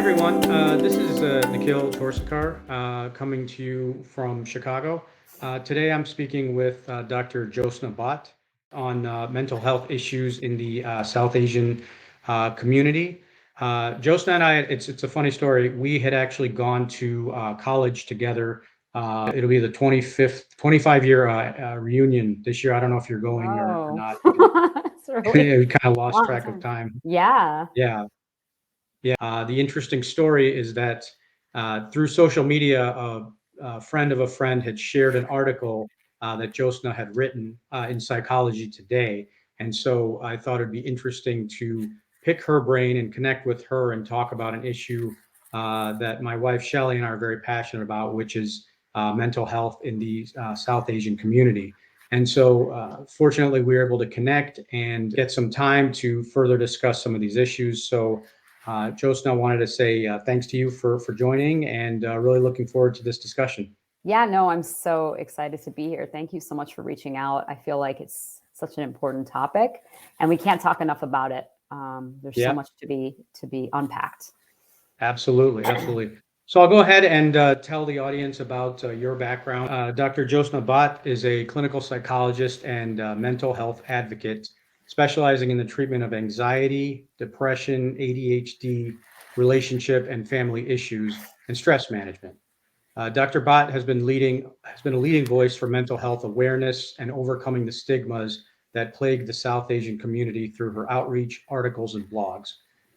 everyone. This is Nikhil Torsakar coming to you from Chicago. Today I'm speaking with Dr. Jyothsna Bhat on mental health issues in the South Asian community. Jyothsna and I, it's a funny story. We had actually gone to college together. It'll be the 25th, 25-year reunion this year. I don't know if you're going or Whoa. not. It's really We kind of a lost long track of time. time. Yeah. Yeah. Yeah, the interesting story is that through social media, a friend of a friend had shared an article that Jyotsna had written in Psychology Today. And so I thought it'd be interesting to pick her brain and connect with her and talk about an issue that my wife Shelley and I are very passionate about, which is mental health in the South Asian community. And so, fortunately, we were able to connect and get some time to further discuss some of these issues. So, Jyotsna wanted to say thanks to you for joining and really looking forward to this discussion. Yeah, no, I'm so excited to be here. Thank you so much for reaching out. I feel like it's such an important topic and we can't talk enough about it. There's so Yeah, much to be unpacked. absolutely, absolutely. So I'll go ahead and tell the audience about your background. Dr. Jyotsna Bhat is a clinical psychologist and mental health advocate specializing in the treatment of anxiety, depression, ADHD, relationship and family issues, and stress management. Dr. Bhatt has been a leading voice for mental health awareness and overcoming the stigmas that plague the South Asian community through her outreach, articles, and blogs.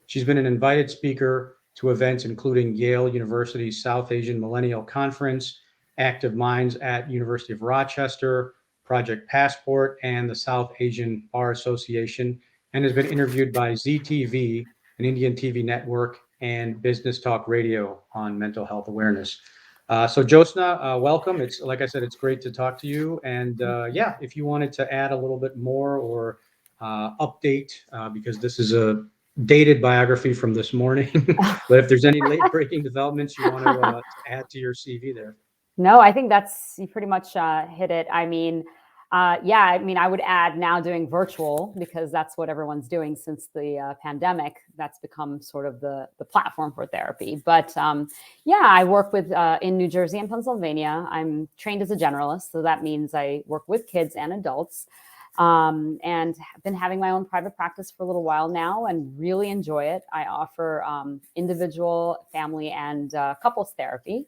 She's been an invited speaker to events including Yale University's South Asian Millennial Conference, Active Minds at University of Rochester, Project Passport, and the South Asian Bar Association, and has been interviewed by ZTV, an Indian TV network, and Business Talk Radio on mental health awareness. So Jyotsna, welcome. It's like I said, it's great to talk to you. And yeah, if you wanted to add a little bit more or update, because this is a dated biography from this morning, but if there's any late breaking developments you want to add to your CV there. No, I think you pretty much hit it. I mean, yeah, I mean, I would add now doing virtual because that's what everyone's doing since the pandemic. That's become sort of the platform for therapy. But yeah, I work with in New Jersey and Pennsylvania. I'm trained as a generalist, so that means I work with kids and adults. And have been having my own private practice for a little while now and really enjoy it. I offer individual, family, and couples therapy.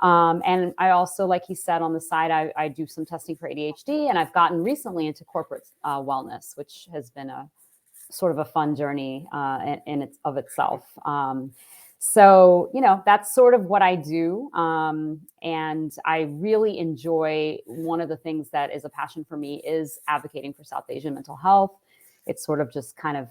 And I also, like he said on the side, I do some testing for ADHD, and I've gotten recently into corporate wellness, which has been a sort of a fun journey in its of itself. So, that's sort of what I do. And I really enjoy one of the things that is a passion for me is advocating for South Asian mental health. It sort of just kind of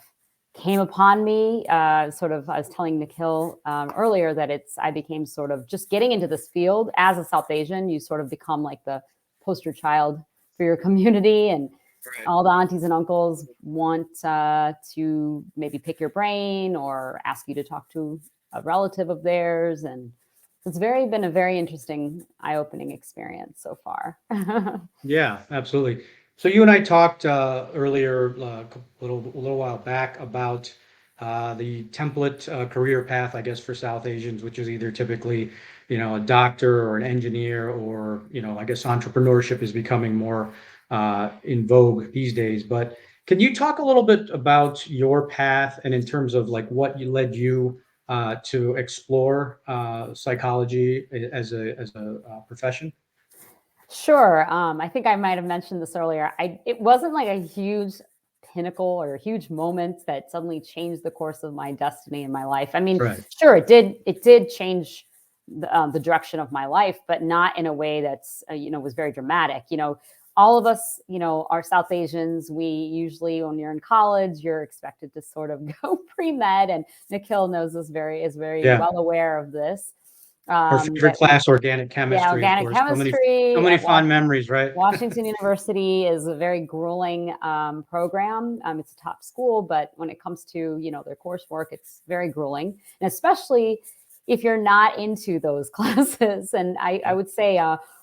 came upon me. Sort of, I was telling Nikhil earlier that I became sort of just getting into this field as a South Asian. You sort of become like the poster child for your community, and Right. all the aunties and uncles want to maybe pick your brain or ask you to talk to a relative of theirs. And it's been a very interesting, eye-opening experience so far. Yeah, absolutely. So you and I talked earlier, a little while back, about the template career path, I guess, for South Asians, which is either typically, a doctor or an engineer, or I guess entrepreneurship is becoming more in vogue these days. But can you talk a little bit about your path and in terms of like what led you to explore psychology as a profession? Sure. I think I might have mentioned this earlier. It wasn't like a huge pinnacle or a huge moment that suddenly changed the course of my destiny in my life. I mean, Right. sure, it did. It did change the direction of my life, but not in a way that's was very dramatic. All of us, are South Asians. We usually, when you're in college, you're expected to sort of go pre-med, and Nikhil knows this is very Yeah. well aware of this. Our favorite That we class, organic Yeah, chemistry, of organic course. So chemistry many at fond memories, right? Washington University is a very grueling program. It's a top school, but when it comes to their coursework, it's very grueling, and especially if you're not into those classes. And I Yeah. would say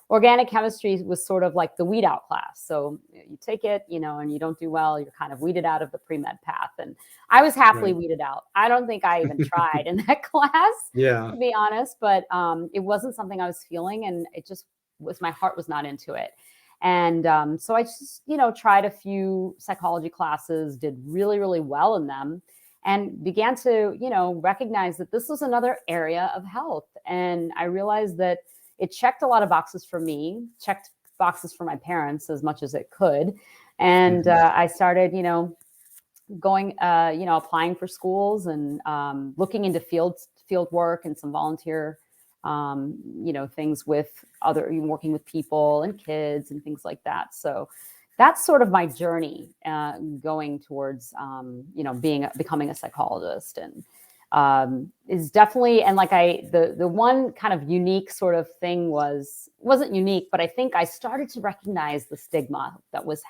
organic chemistry was sort of like the weed out class. So you take it, and you don't do well, you're kind of weeded out of the pre-med path. And I was happily Right. weeded out. I don't think I even tried in that class, Yeah. to be honest, but it wasn't something I was feeling, and it just was, my heart was not into it. And so I just, tried a few psychology classes, did really, really well in them, and began to, recognize that this was another area of health. And I realized that it checked a lot of boxes for me, checked boxes for my parents as much as it could. And Mhm. I started, going, applying for schools, and looking into field work and some volunteer, things with other, working with people and kids and things like that. So that's sort of my journey, going towards, becoming a psychologist. And is definitely, and like the one kind of unique sort of thing wasn't unique, but I think I started to recognize the stigma that was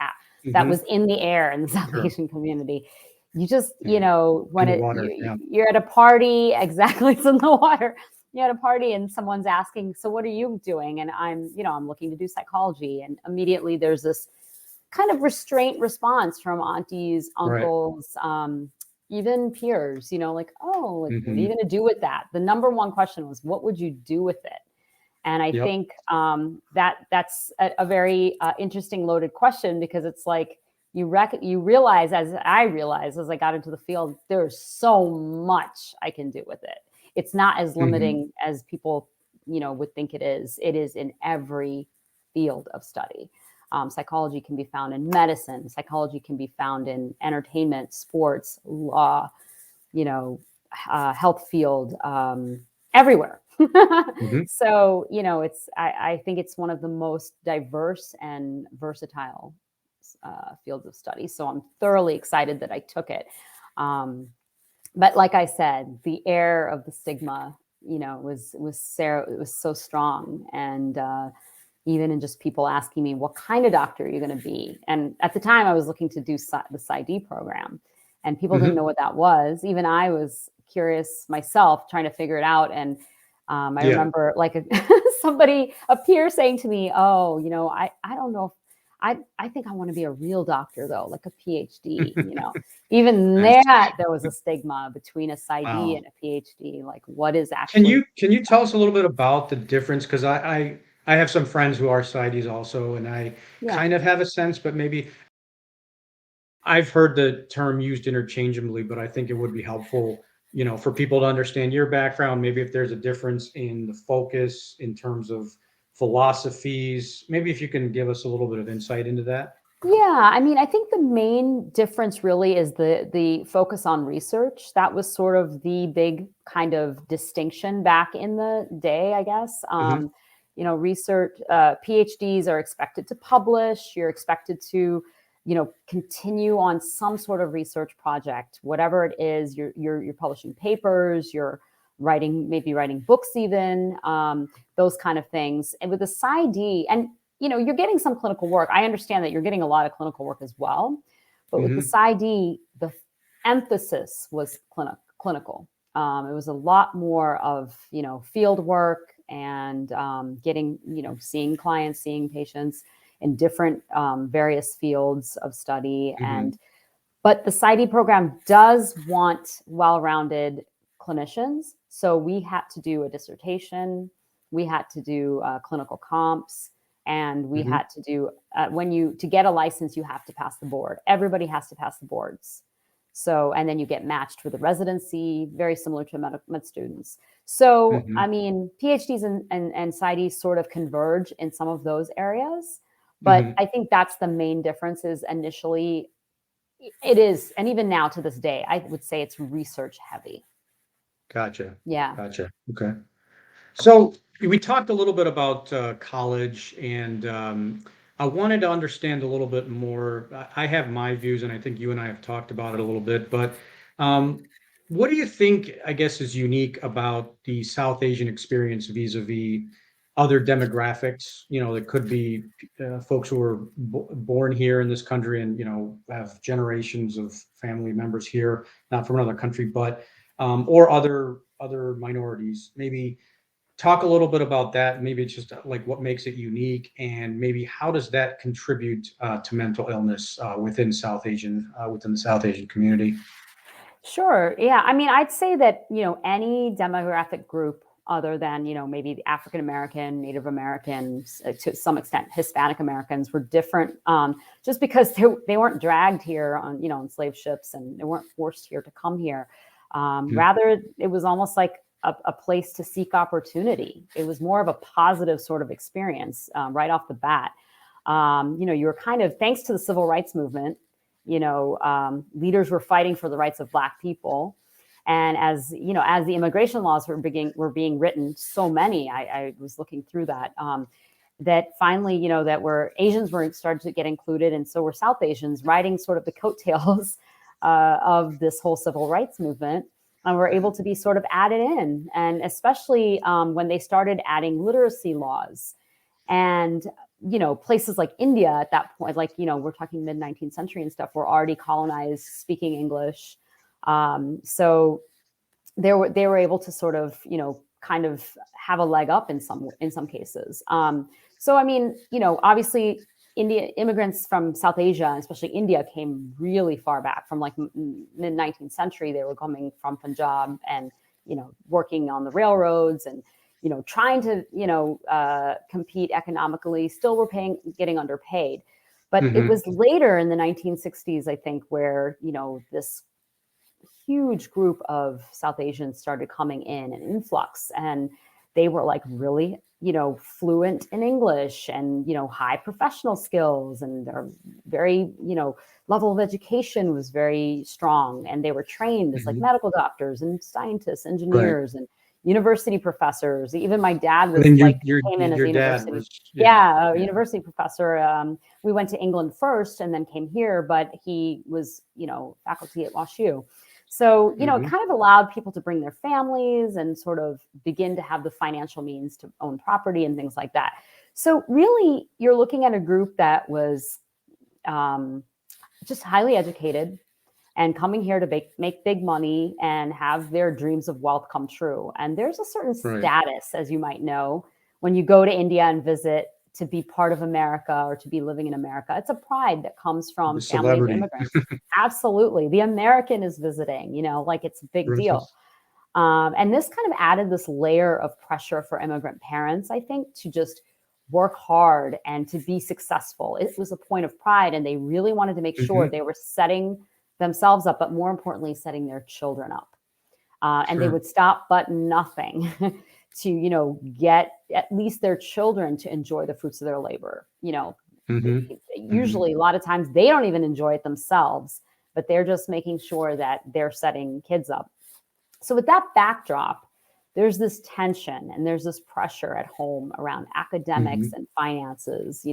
Mhm. in the air in the South Sure. Asian community. You just, Yeah. In when the water. Yeah. you're at a party, exactly, it's in the water. You're at a party and someone's asking, so what are you doing? And I'm looking to do psychology. And immediately there's this kind of restraint response from aunties, Right. uncles, even peers, like, oh, like, what are you Mhm. going to do with that? The number one question was, what would you do with it? And I Yep. think that's a very interesting, loaded question, because it's like you realize, as I realized as I got into the field, there's so much I can do with it. It's not as Mhm. limiting as people would think it is. It is in every field of study. Psychology can be found in medicine. Psychology can be found in entertainment, sports, law, you know, health field, everywhere. Mhm. So, I think it's one of the most diverse and versatile fields of study. So I'm thoroughly excited that I took it. Um, but like I said, the air of the stigma, it was so strong. And even in just people asking me, what kind of doctor are you going to be? And at the time I was looking to do the PsyD program, and people didn't know Mhm. what that was. Even I was curious myself, trying to figure it out. And I Yeah. remember like a peer saying to me, oh, I don't know if I think I want to be a real doctor though, like a PhD. Even I see. there was a stigma between a PsyD Wow. and a PhD. Like, what is Can actually, you tell us a little bit about the difference? Because I have some friends who are PsyDs also, and I yeah. kind of have a sense, but maybe I've heard the term used interchangeably, but I think it would be helpful, for people to understand your background, maybe if there's a difference in the focus in terms of philosophies, maybe if you can give us a little bit of insight into that. Yeah, I mean, I think the main difference really is the focus on research. That was sort of the big kind of distinction back in the day, I guess. Mhm. Research, PhDs are expected to publish. You're expected to, continue on some sort of research project, whatever it is. You're publishing papers. You're maybe writing books, even, those kind of things. And with the PsyD, and you're getting some clinical work. I understand that you're getting a lot of clinical work as well, but with the Mhm. PsyD, the emphasis was clinical. It was a lot more of field work, and getting seeing clients, seeing patients in different various fields of study. Mhm. But the PsyD program does want well-rounded clinicians. So we had to do a dissertation, we had to do clinical comps, and we Mhm. had to do to get a license, you have to pass the board. Everybody has to pass the boards. So, and then you get matched with a residency, very similar to med students. So, I Mhm. mean, PhDs and PsyDs sort of converge in some of those areas. But Mhm. I think that's the main difference. Is initially it is, and even now to this day, I would say it's research heavy. Gotcha. Yeah. Gotcha. Okay. So we talked a little bit about college, and I wanted to understand a little bit more. I have my views, and I think you and I have talked about it a little bit. But um, what do you think, I guess, is unique about the South Asian experience vis-a-vis other demographics? That could be folks who were born here in this country, and have generations of family members here, not from another country, but or other minorities, maybe. talk a little bit about that. Maybe it's just like what makes it unique, and maybe how does that contribute to mental illness within the South Asian community? Sure. Yeah. I mean, I'd say that, any demographic group other than, maybe the African American, Native Americans, to some extent, Hispanic Americans were different, just because they weren't dragged here on slave ships, and they weren't forced here to come here. Mhm. Rather, it was almost like a place to seek opportunity. It was more of a positive sort of experience, right off the bat. You were kind of, thanks to the civil rights movement, leaders were fighting for the rights of Black people. And as the immigration laws were being written, so many, I was looking through that, that finally, that Asians were started to get included. And so were South Asians, riding sort of the coattails of this whole civil rights movement. And were able to be sort of added in. And especially when they started adding literacy laws. And places like India at that point, like, we're talking mid 19th century and stuff, were already colonized, speaking English. So they were able to sort of, kind of have a leg up in some cases. So I mean, obviously immigrants from South Asia, especially India, came really far back from like mid 19th century. They were coming from Punjab and working on the railroads and trying to compete economically. Still were getting underpaid. But it Mhm. was later in the 1960s, I think, where this huge group of South Asians started coming in, an influx, and they were like really, fluent in English and, high professional skills, and their very, level of education was very strong. And they were trained as like Mhm. medical doctors and scientists, Right. engineers, and university professors. Even my dad And then was like, came in as your a dad university. was, yeah, Yeah, a yeah. university professor. We went to England first and then came here, but he was, faculty at WashU. So, it Mhm. kind of allowed people to bring their families and sort of begin to have the financial means to own property and things like that. So, really, you're looking at a group that was um, just highly educated and coming here to make big money and have their dreams of wealth come true. And there's a certain Right. status, as you might know, when you go to India and visit, to be part of America or to be living in America. It's a pride that comes The from family of celebrity immigrants. Absolutely. The American is visiting, like it's a big deal. versus. And this kind of added this layer of pressure for immigrant parents, I think, to just work hard and to be successful. It was a point of pride, and they really wanted to make sure Mhm. they were setting themselves up, but more importantly, setting their children up. And they Sure. would stop but nothing to, get at least their children to enjoy the fruits of their labor. Mhm. Mhm. Usually a lot of times they don't even enjoy it themselves, but they're just making sure that they're setting kids up. So with that backdrop, there's this tension and there's this pressure at home around academics Mhm. and finances,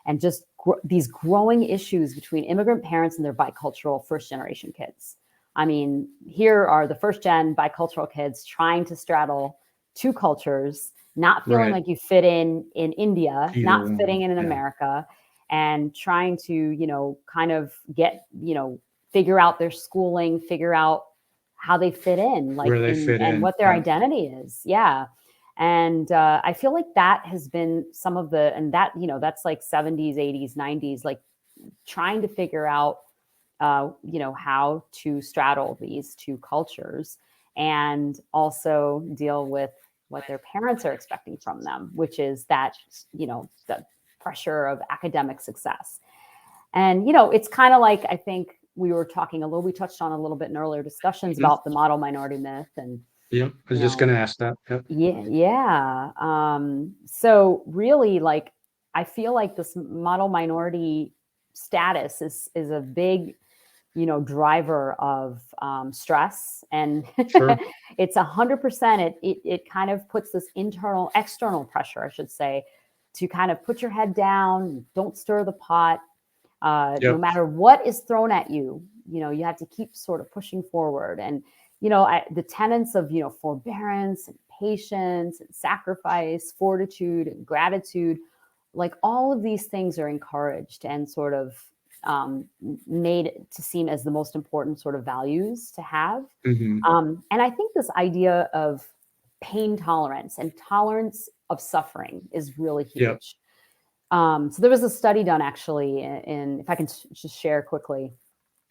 and just these growing issues between immigrant parents and their bicultural first generation kids. I mean, here are the first gen bicultural kids trying to straddle two cultures, not feeling Right. like you fit in India, Either not one. fitting in Yeah. America, and trying to, kind of get, figure out their schooling, figure out how they fit in, like Where they in fit and in. what their Yeah. identity is. Yeah. And I feel like that has been some of the, and that, that's like 70s, 80s, 90s, like trying to figure out, how to straddle these two cultures and also deal with what their parents are expecting from them, which is that, the pressure of academic success. And, it's kind of like, I think we touched on a little bit in earlier discussions Mhm. about the model minority myth and, Yep. I was you just know, gonna ask that. Yep. yeah, yeah. So really, like, I feel like this model minority status is a big, driver of stress, and Sure. it's 100%. It kind of puts this external pressure, I should say, to kind of put your head down, don't stir the pot, no Yep. matter what is thrown at you. You have to keep sort of pushing forward. And, the tenets of, forbearance and patience and sacrifice, fortitude and gratitude, like all of these things are encouraged and sort of made to seem as the most important sort of values to have. Mhm. And I think this idea of pain tolerance and tolerance of suffering is really Yep. huge. So there was a study done actually in if I can just share quickly,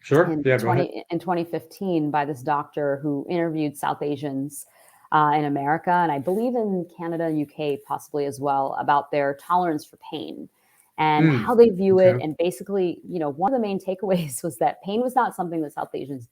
Sure. Yeah, go ahead. in 2015 by this doctor who interviewed South Asians in America, and I believe in Canada and UK possibly as well, about their tolerance for pain and how they view it. Okay. And basically, one of the main takeaways was that pain was not something that South Asians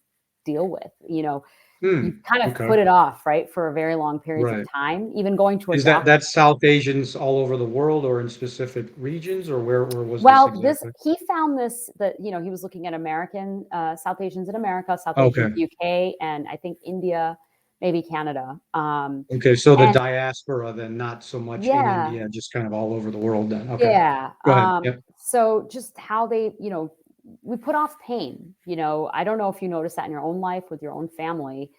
deal with. You kind of Okay. put it off, right, for a very long periods of Right. time, even going to a Is doctor. that's South Asians all over the world or in specific regions, or where was this Well, exactly? he found this that he was looking at American South Asians in America, South Asians Okay. UK, and I think India, maybe Canada. Okay, so the And diaspora then, not so much in yeah, India, just kind of all over the world then. Okay. yeah. Go ahead. Yep. So just how they, we put off pain. I don't know if you notice that in your own life with your own family,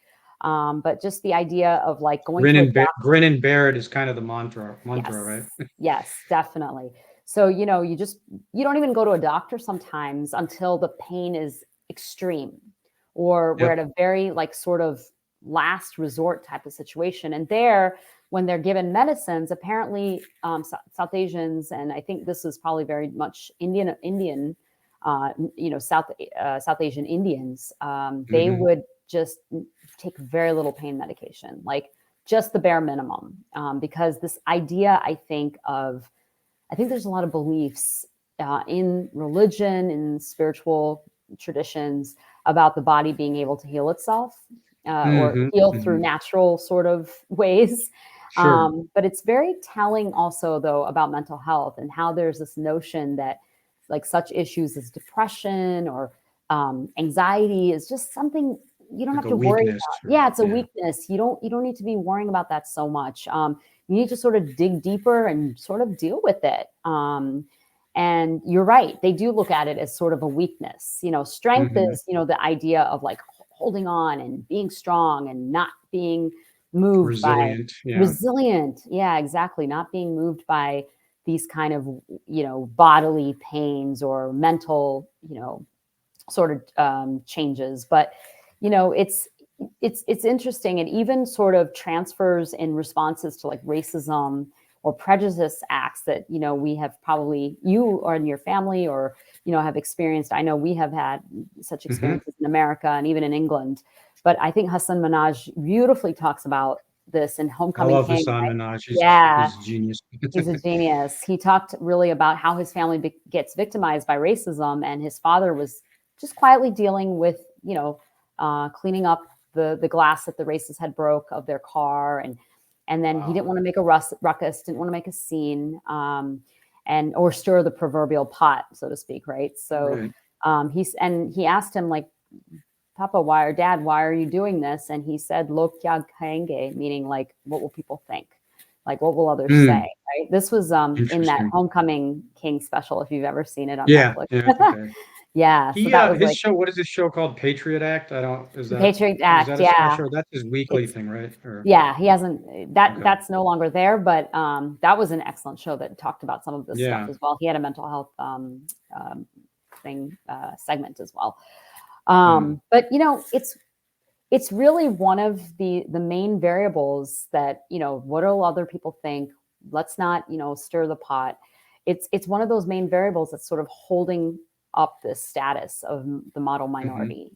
but just the idea of like going to a doctor. Grin and bear it is kind of the mantra, Yes. right? Yes, definitely. So, you don't even go to a doctor sometimes until the pain is extreme or we're Yep. at a very like sort of last resort type of situation. And there, when they're given medicines, apparently South Asians, and I think this is probably very much Indian, South Asian Indians, they Mhm. would just take very little pain medication, like just the bare minimum, because this idea, I think there's a lot of beliefs in religion, in spiritual traditions about the body being able to heal itself or Mhm. heal through Mhm. natural sort of ways. Sure. But it's very telling also, though, about mental health and how there's this notion that like such issues as depression or anxiety is just something you don't Like have a to worry weakness about. or Yeah, it's a yeah. weakness. You don't need to be worrying about that so much. You need to sort of dig deeper and sort of deal with it. And you're right; they do look at it as sort of a weakness. Strength Mhm. is the idea of like holding on and being strong and not being moved by Resilient. Yeah. resilient. Yeah, exactly. Not being moved by these kind of bodily pains or mental sort of changes. But it's interesting. It even sort of transfers in responses to like racism or prejudice acts that we have probably you or in your family or have experienced. I know we have had such Mhm. experiences in America and even in England. But I think Hassan Minaj beautifully talks about this in I Homecoming love King, Hassan right? Minaj. Yeah, He's genius. he's a genius. He talked really about how his family gets victimized by racism, and his father was just quietly dealing with, cleaning up the glass that the racists had broke of their car, and then he didn't Wow. want to make a ruckus, didn't want to make a scene, and or stir the proverbial pot, so to speak, right? So Right. he asked him like, Papa, why or Dad, why are you doing this? And he said, "Log kya kahenge," meaning like, what will people think? Like, what will others say? Mm, Right? This was in that interesting. Homecoming King special, if you've ever seen it on Yeah, Netflix. yeah, it's okay. Yeah, so He, that was his like show, what is his show called? Patriot Act? I don't, the Patriot is Act. that a Yeah, special? That's his weekly it's thing, right? Or, yeah, he hasn't okay. that's no longer there, but that was an excellent show that talked about some of this stuff Yeah. as well. He had a mental health thing segment as well. Mm, But it's really one of the main variables that what do other people think. Let's not stir the pot. It's one of those main variables that's sort of holding up this status of the model mhm. minority.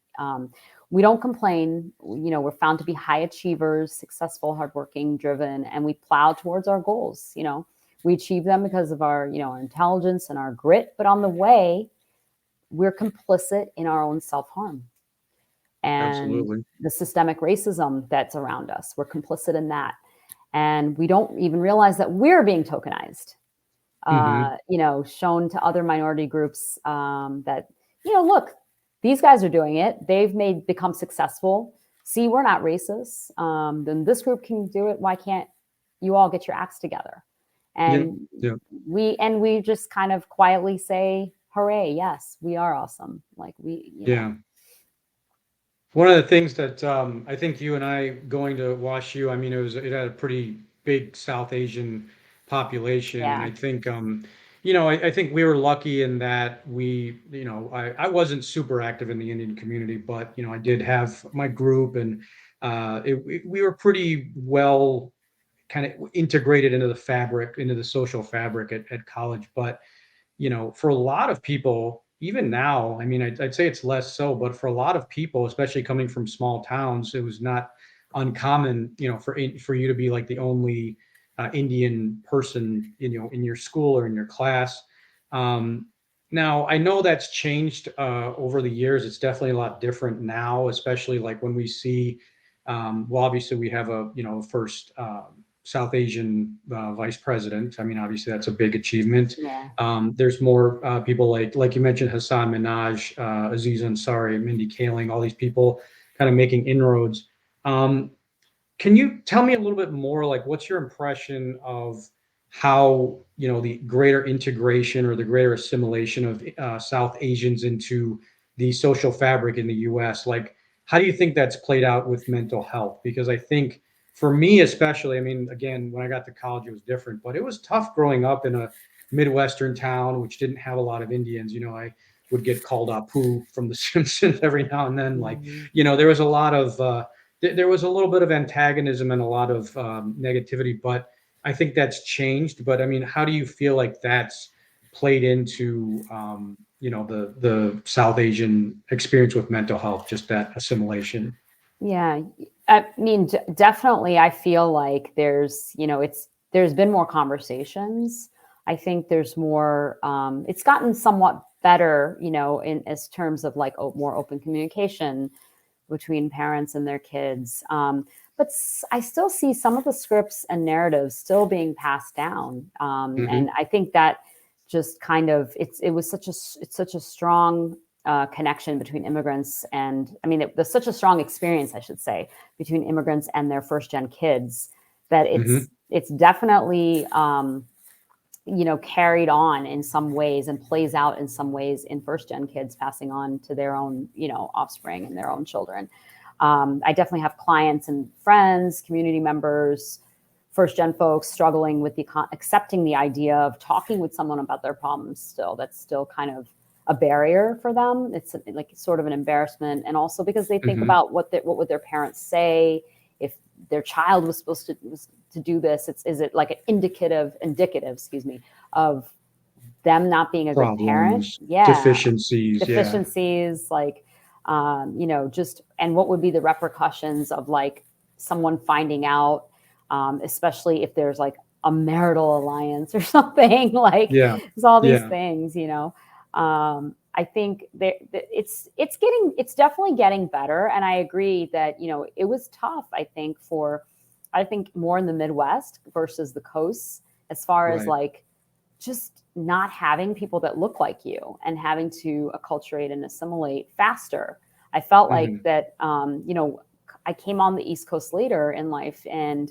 We don't complain. We're found to be high achievers, successful, hardworking, driven, and we plow towards our goals. We achieve them because of our intelligence and our grit, but on the way we're complicit in our own self-harm and Absolutely. the systemic racism that's around us. We're complicit in that. And we don't even realize that we're being tokenized, Mhm. shown to other minority groups that, look, these guys are doing it. They've become successful. See, we're not racist. Then this group can do it. Why can't you all get your acts together? Yep, And yep. we just kind of quietly say, hooray, yes, we are awesome. Like Yeah. One of the things that I think you and I going to WashU, I mean, it had a pretty big South Asian population, and yeah, I think I think we were lucky in that I wasn't super active in the Indian community, but I did have my group, and we were pretty well kind of integrated into the fabric, into the social fabric at college. But for a lot of people, even now, I mean, I'd say it's less so, but for a lot of people, especially coming from small towns, it was not uncommon, for you to be like the only Indian person, in your school or in your class. Um, Now, I know that's changed over the years. It's definitely a lot different now, especially like when we see, well, obviously we have first South Asian vice president. I mean, obviously that's a big achievement. Yeah. There's more people like you mentioned, Hassan Minaj, Aziz Ansari, Mindy Kaling, all these people kind of making inroads. Um, can you tell me a little bit more, like what's your impression of how, the greater integration or the greater assimilation of South Asians into the social fabric in the US? Like, how do you think that's played out with mental health? Because I think for me, especially, I mean, again, when I got to college, it was different, but it was tough growing up in a Midwestern town, which didn't have a lot of Indians. I would get called Apu from The Simpsons every now and then. Like, Mhm. there was a lot of, there was a little bit of antagonism and a lot of negativity, but I think that's changed. But I mean, how do you feel like that's played into the South Asian experience with mental health, just that assimilation? Yeah, I mean, definitely, I feel like there's been more conversations. I think there's more. It's gotten somewhat better, in as terms of like more open communication between parents and their kids. But I still see some of the scripts and narratives still being passed down, and Hmm. I think that just kind of it's such a strong connection between immigrants and I mean there's such a strong experience I should say between immigrants and their first gen kids that Hmm. it's definitely carried on in some ways and plays out in some ways in first gen kids passing on to their own offspring and their own children. I definitely have clients and friends, community members, first gen folks struggling with accepting the idea of talking with someone about their problems. Still, that's still kind of a barrier for them. It's like sort of an embarrassment, and also because they think Hmm. about what would their parents say if their child was supposed to do this. Is it like an indicative, excuse me, of them not being a good parent? Problems, Yeah, deficiencies, yeah. deficiencies, like just and what would be the repercussions of like someone finding out, especially if there's like a marital alliance or something like Yeah, there's all these yeah. things. I think it's definitely getting better, and I agree that it was tough. I think more in the Midwest versus the coasts as far as Right. like just not having people that look like you and having to acculturate and assimilate faster. I felt like Hmm. that, I came on the East Coast later in life and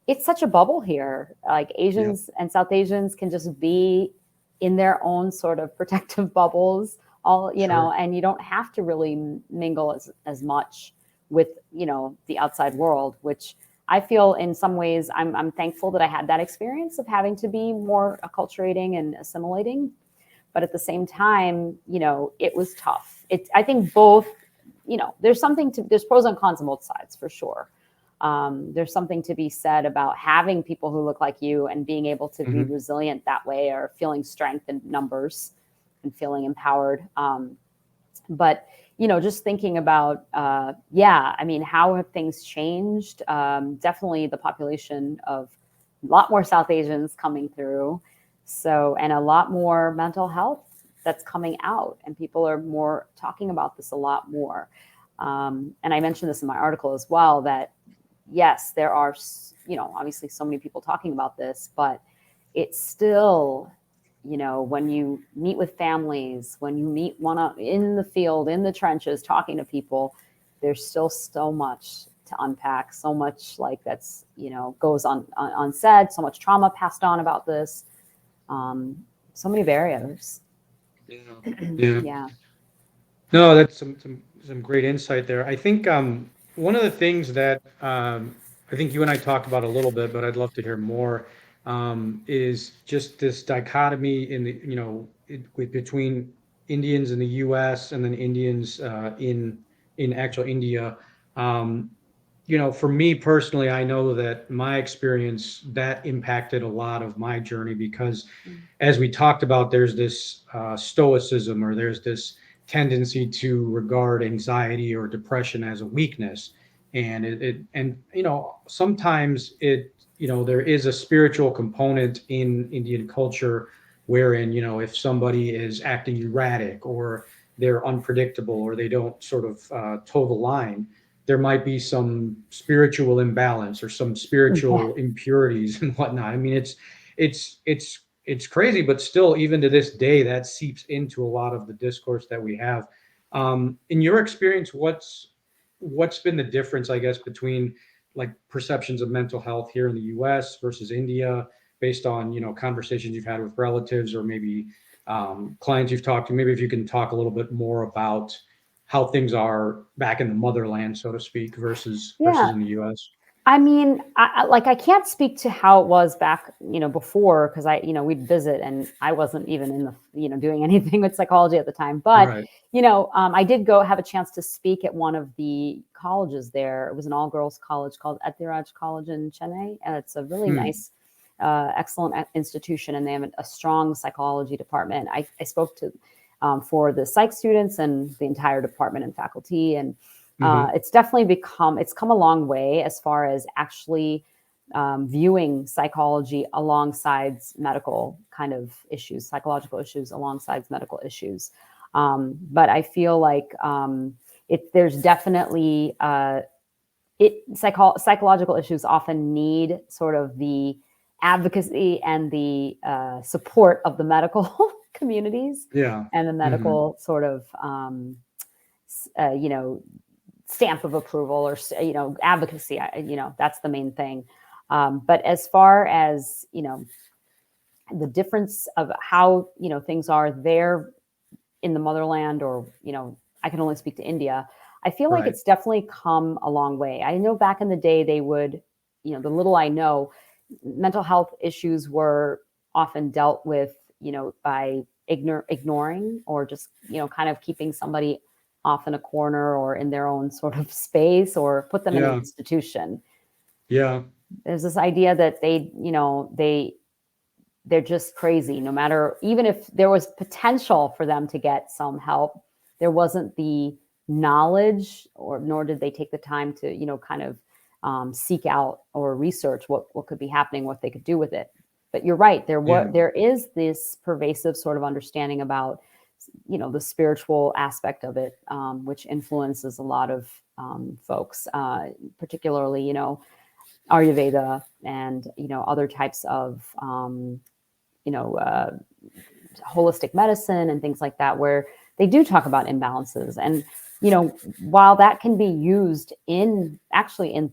it's such a bubble here. Like Yeah, Asians and South Asians can just be in their own sort of protective bubbles, sure. and you don't have to really mingle as much with, the outside world, which I feel in some ways I'm thankful that I had that experience of having to be more acculturating and assimilating. But at the same time, it was tough. I think both, there's pros and cons on both sides for sure. There's something to be said about having people who look like you and being able to be Hmm. resilient that way or feeling strength in numbers and feeling empowered. But just thinking about, yeah, I mean, how have things changed? Definitely the population of a lot more South Asians coming through. So, and a lot more mental health that's coming out, and people are more talking about this a lot more. And I mentioned this in my article as well that yes, there are, obviously so many people talking about this, but it's still, when you meet with families, when you meet in the field, in the trenches, talking to people, there's still so much to unpack, so much like that's, goes unsaid, so much trauma passed on about this, so many barriers. Yeah. Yeah. Yeah. No, that's some great insight there. I think one of the things that I think you and I talked about a little bit, but I'd love to hear more, is just this dichotomy in the between Indians in the U.S. and then Indians in actual India. Um, for me personally, I know that my experience that impacted a lot of my journey because, Mm. as we talked about, there's this stoicism, or there's this tendency to regard anxiety or depression as a weakness, and sometimes there is a spiritual component in Indian culture, wherein if somebody is acting erratic, or they're unpredictable, or they don't sort of toe the line, there might be some spiritual imbalance or some Yeah. spiritual impurities and whatnot. I mean, it's crazy, but still, even to this day, that seeps into a lot of the discourse that we have. In your experience, what's been the difference, I guess, between like perceptions of mental health here in the U.S. versus India, based on conversations you've had with relatives, or maybe clients you've talked to? Maybe if you can talk a little bit more about how things are back in the motherland, so to speak, versus Yeah. in the U.S. I mean, I can't speak to how it was back, before, because we'd visit and I wasn't even in the, doing anything with psychology at the time. But, Right. I did go have a chance to speak at one of the colleges there. It was an all-girls college called Etiraj College in Chennai, and it's a really Hmm. nice, excellent institution, and they have a strong psychology department. I spoke to for the psych students and the entire department and faculty, and Hmm. it's come a long way as far as actually viewing psychology alongside medical kind of issues, psychological issues alongside medical issues. But I feel like there's definitely psychological issues often need sort of the advocacy and the support of the medical communities Yeah. and the Hmm. medical sort of you know stamp of approval, or advocacy. That's the main thing. But as far as the difference of how things are there in the motherland, or I can only speak to India. I feel like Right. it's definitely come a long way. I know back in the day they would, the little I know, mental health issues were often dealt with, by ignoring, or just kind of keeping somebody off in a corner or in their own sort of space, or put them in an Yeah. institution. Yeah. There's this idea that they're just crazy. No matter, even if there was potential for them to get some help, there wasn't the knowledge, or nor did they take the time to kind of seek out or research what could be happening, what they could do with it. But you're right, Yeah. there is this pervasive sort of understanding about the spiritual aspect of it, which influences a lot of folks, particularly Ayurveda, and other types of you know, uh, holistic medicine and things like that, where they do talk about imbalances. And, while that can be used in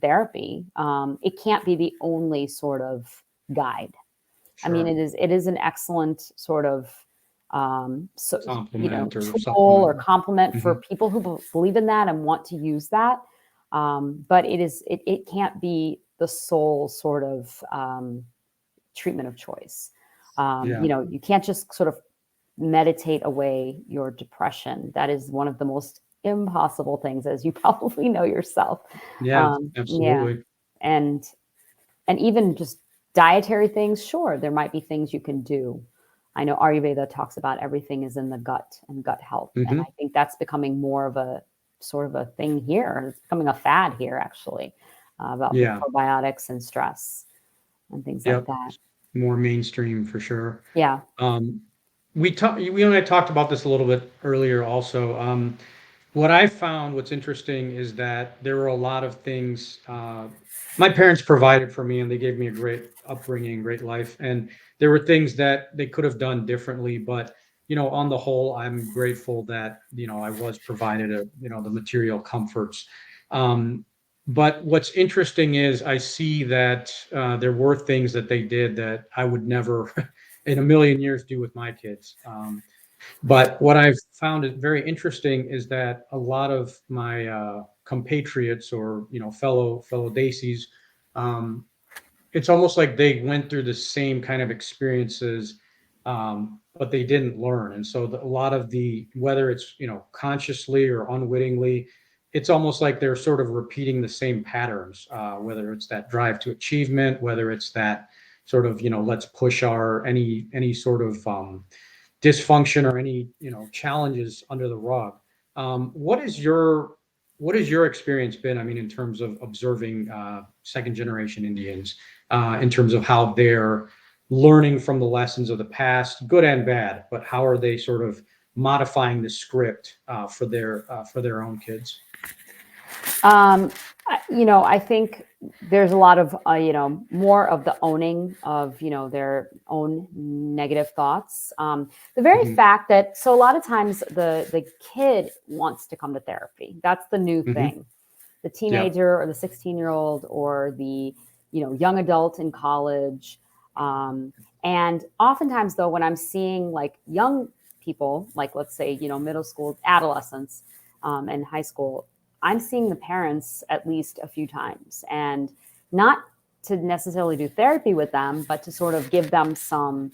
therapy, it can't be the only sort of guide. I mean, Sure. it is an excellent sort of, Compliment or tool or supplement. complement for Hmm. people who believe in that and want to use that. But it can't be the sole sort of treatment of choice. Yeah. You can't just sort of meditate away your depression. That is one of the most impossible things, as you probably know yourself. Yeah. Yeah, Absolutely. and even just dietary things. Sure, there might be things you can do. I know Ayurveda talks about everything is in the gut and gut health, and I Hmm. think that's becoming more of a sort of a thing here. It's becoming a fad here, actually, about the Yeah. probiotics and stress and things like Yep. that. More mainstream for sure. Yeah. Um, we and I talked about this a little bit earlier also. What I found, what's interesting, is that there were a lot of things my parents provided for me, and they gave me a great upbringing, great life. And there were things that they could have done differently, but on the whole, I'm grateful that I was provided the material comforts. Um, but what's interesting is I see that there were things that they did that I would never in a million years do with my kids. But what I've found is very interesting is that a lot of my compatriots, or fellow Daisies, um, it's almost like they went through the same kind of experiences, but they didn't learn. And so a lot of the, whether it's consciously or unwittingly, it's almost like they're sort of repeating the same patterns, whether it's that drive to achievement, whether it's that sort of, let's push our any sort of dysfunction or any challenges under the rug. What is your experience been? I mean, in terms of observing second generation Indians, in terms of how they're learning from the lessons of the past, good and bad, but how are they sort of modifying the script for their own kids? Um, I think there's a lot of, more of the owning of, their own negative thoughts. The very Hmm. fact that, so a lot of times the kid wants to come to therapy. That's the new Hmm. thing. The Yeah. teenager or the 16-year-old or the, young adult in college. Um, and oftentimes though, when I'm seeing like young people, like let's say, middle school, adolescents, and high school, I'm seeing the parents at least a few times, and not to necessarily do therapy with them, but to sort of give them some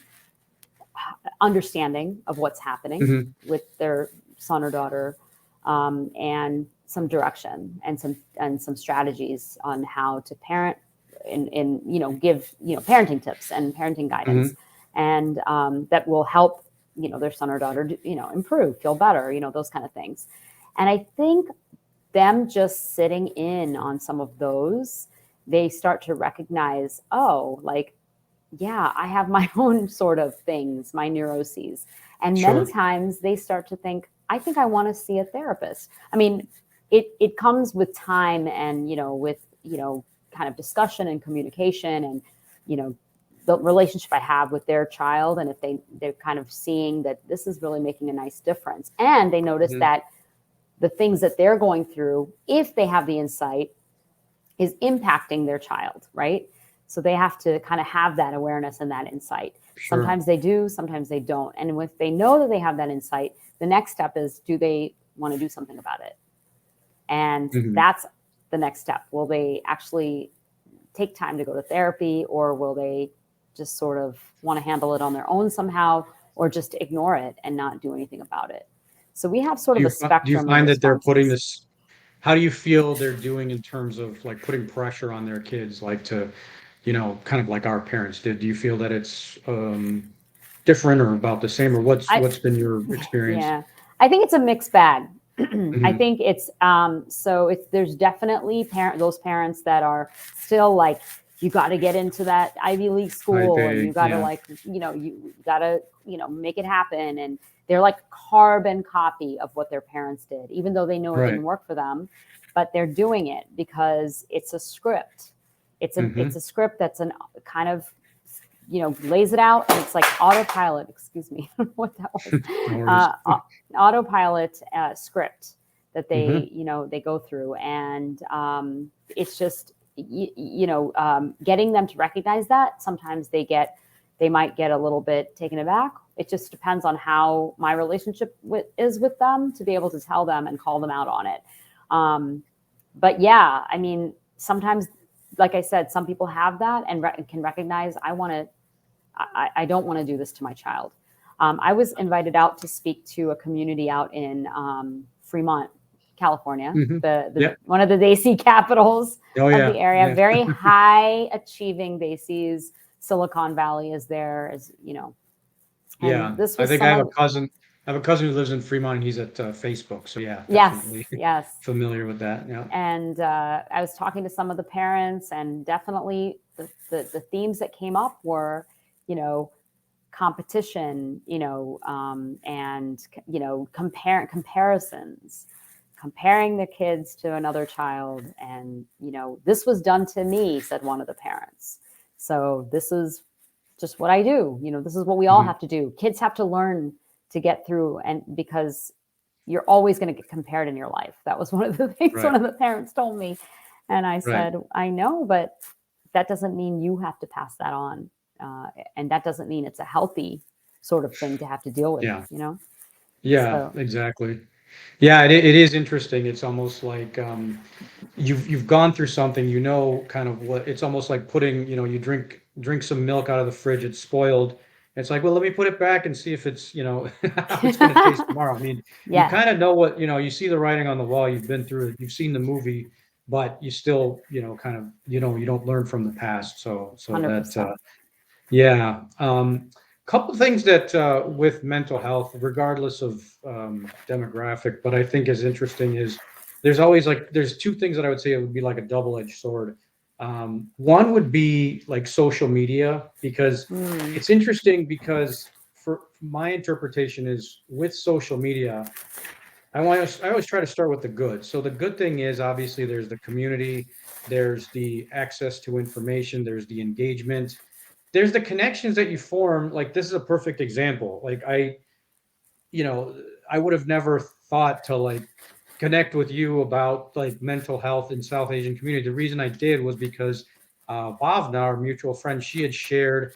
understanding of what's happening Hmm. with their son or daughter, and some direction and some strategies on how to parent, and give parenting tips and parenting guidance, Hmm. and that will help their son or daughter improve, feel better, those kind of things. And I think them just sitting in on some of those, they start to recognize, oh, like, yeah, I have my own sort of things, my neuroses. And many Sure. times they start to think, I think I want to see a therapist. I mean, it comes with time and, with, kind of discussion and communication and, you know, the relationship I have with their child. And if they're kind of seeing that this is really making a nice difference. And they notice Hmm. that the things that they're going through, if they have the insight, is impacting their child, right? So they have to kind of have that awareness and that insight. Sure. Sometimes they do, sometimes they don't. And if they know that they have that insight, the next step is, do they want to do something about it? And Hmm. that's the next step. Will they actually take time to go to therapy, or will they just sort of want to handle it on their own somehow, or just ignore it and not do anything about it? So we have sort of a Do you spectrum of find that they're putting responses. this? How do you feel they're doing in terms of like putting pressure on their kids, like to, kind of like our parents did? Do you feel that it's different or about the same, or what's I what's been your experience? Yeah, I think it's a mixed bag. I Hmm. think it's so it's there's definitely those parents that are still like, you got to get into that Ivy League Type school, and you A, got to, yeah, like, you got to make it happen, and they're like carbon copy of what their parents did, even though they know it right. didn't work for them, but they're doing it because it's a script. It's Hmm. a script that's an kind of, lays it out, and it's like autopilot. Excuse me, I don't know what that was. No worries. Autopilot script that Hmm. they go through, and it's just getting them to recognize that. Sometimes they might get a little bit taken aback. It just depends on how my relationship is with them, to be able to tell them and call them out on it. Um, but yeah, I mean, sometimes, like I said, some people have that and can recognize, I don't want to do this to my child. I was invited out to speak to a community out in Fremont, California, Hmm. the Yep. one of the Desi capitals Oh of the yeah. area. Yeah. Very high achieving Desis. Silicon Valley is there, as and Yeah. this I was think I have a someone. cousin. I have a cousin who lives in Fremont. And he's at Facebook. So yeah, Yes, definitely yes. familiar with that. Yeah. And I was talking to some of the parents, and definitely the themes that came up were, you know, competition, and comparing the kids to another child, and this was done to me, said one of the parents. So this is just what I do. This is what we all Hmm. have to do. Kids have to learn to get through, and because you're always going to get compared in your life. That was one of the things one Right. of the parents told me. And I Right. said, I know, but that doesn't mean you have to pass that on. And that doesn't mean it's a healthy sort of thing to have to deal with, Yeah. you know? Yeah. So, Exactly. Yeah. It is interesting. It's almost like you've gone through something. Kind of what it's almost like putting. You drink some milk out of the fridge. It's spoiled. It's like, well, let me put it back and see if it's, how it's going to taste tomorrow. I mean, you Yes, kind of know what, you see the writing on the wall, you've been through it, you've seen the movie, but you still, kind of, you don't learn from the past. So that, 100%. yeah. Couple of things that with mental health, regardless of demographic, but I think is interesting is there's two things that I would say it would be like a double-edged sword. One would be like social media, because Mm, it's interesting because for my interpretation is with social media, I always try to start with the good. So the good thing is obviously there's the community, there's the access to information, there's the engagement, there's the connections that you form. Like this is a perfect example. Like you know, I would have never thought to like connect with you about like mental health in South Asian community. The reason I did was because Bhavna, our mutual friend, she had shared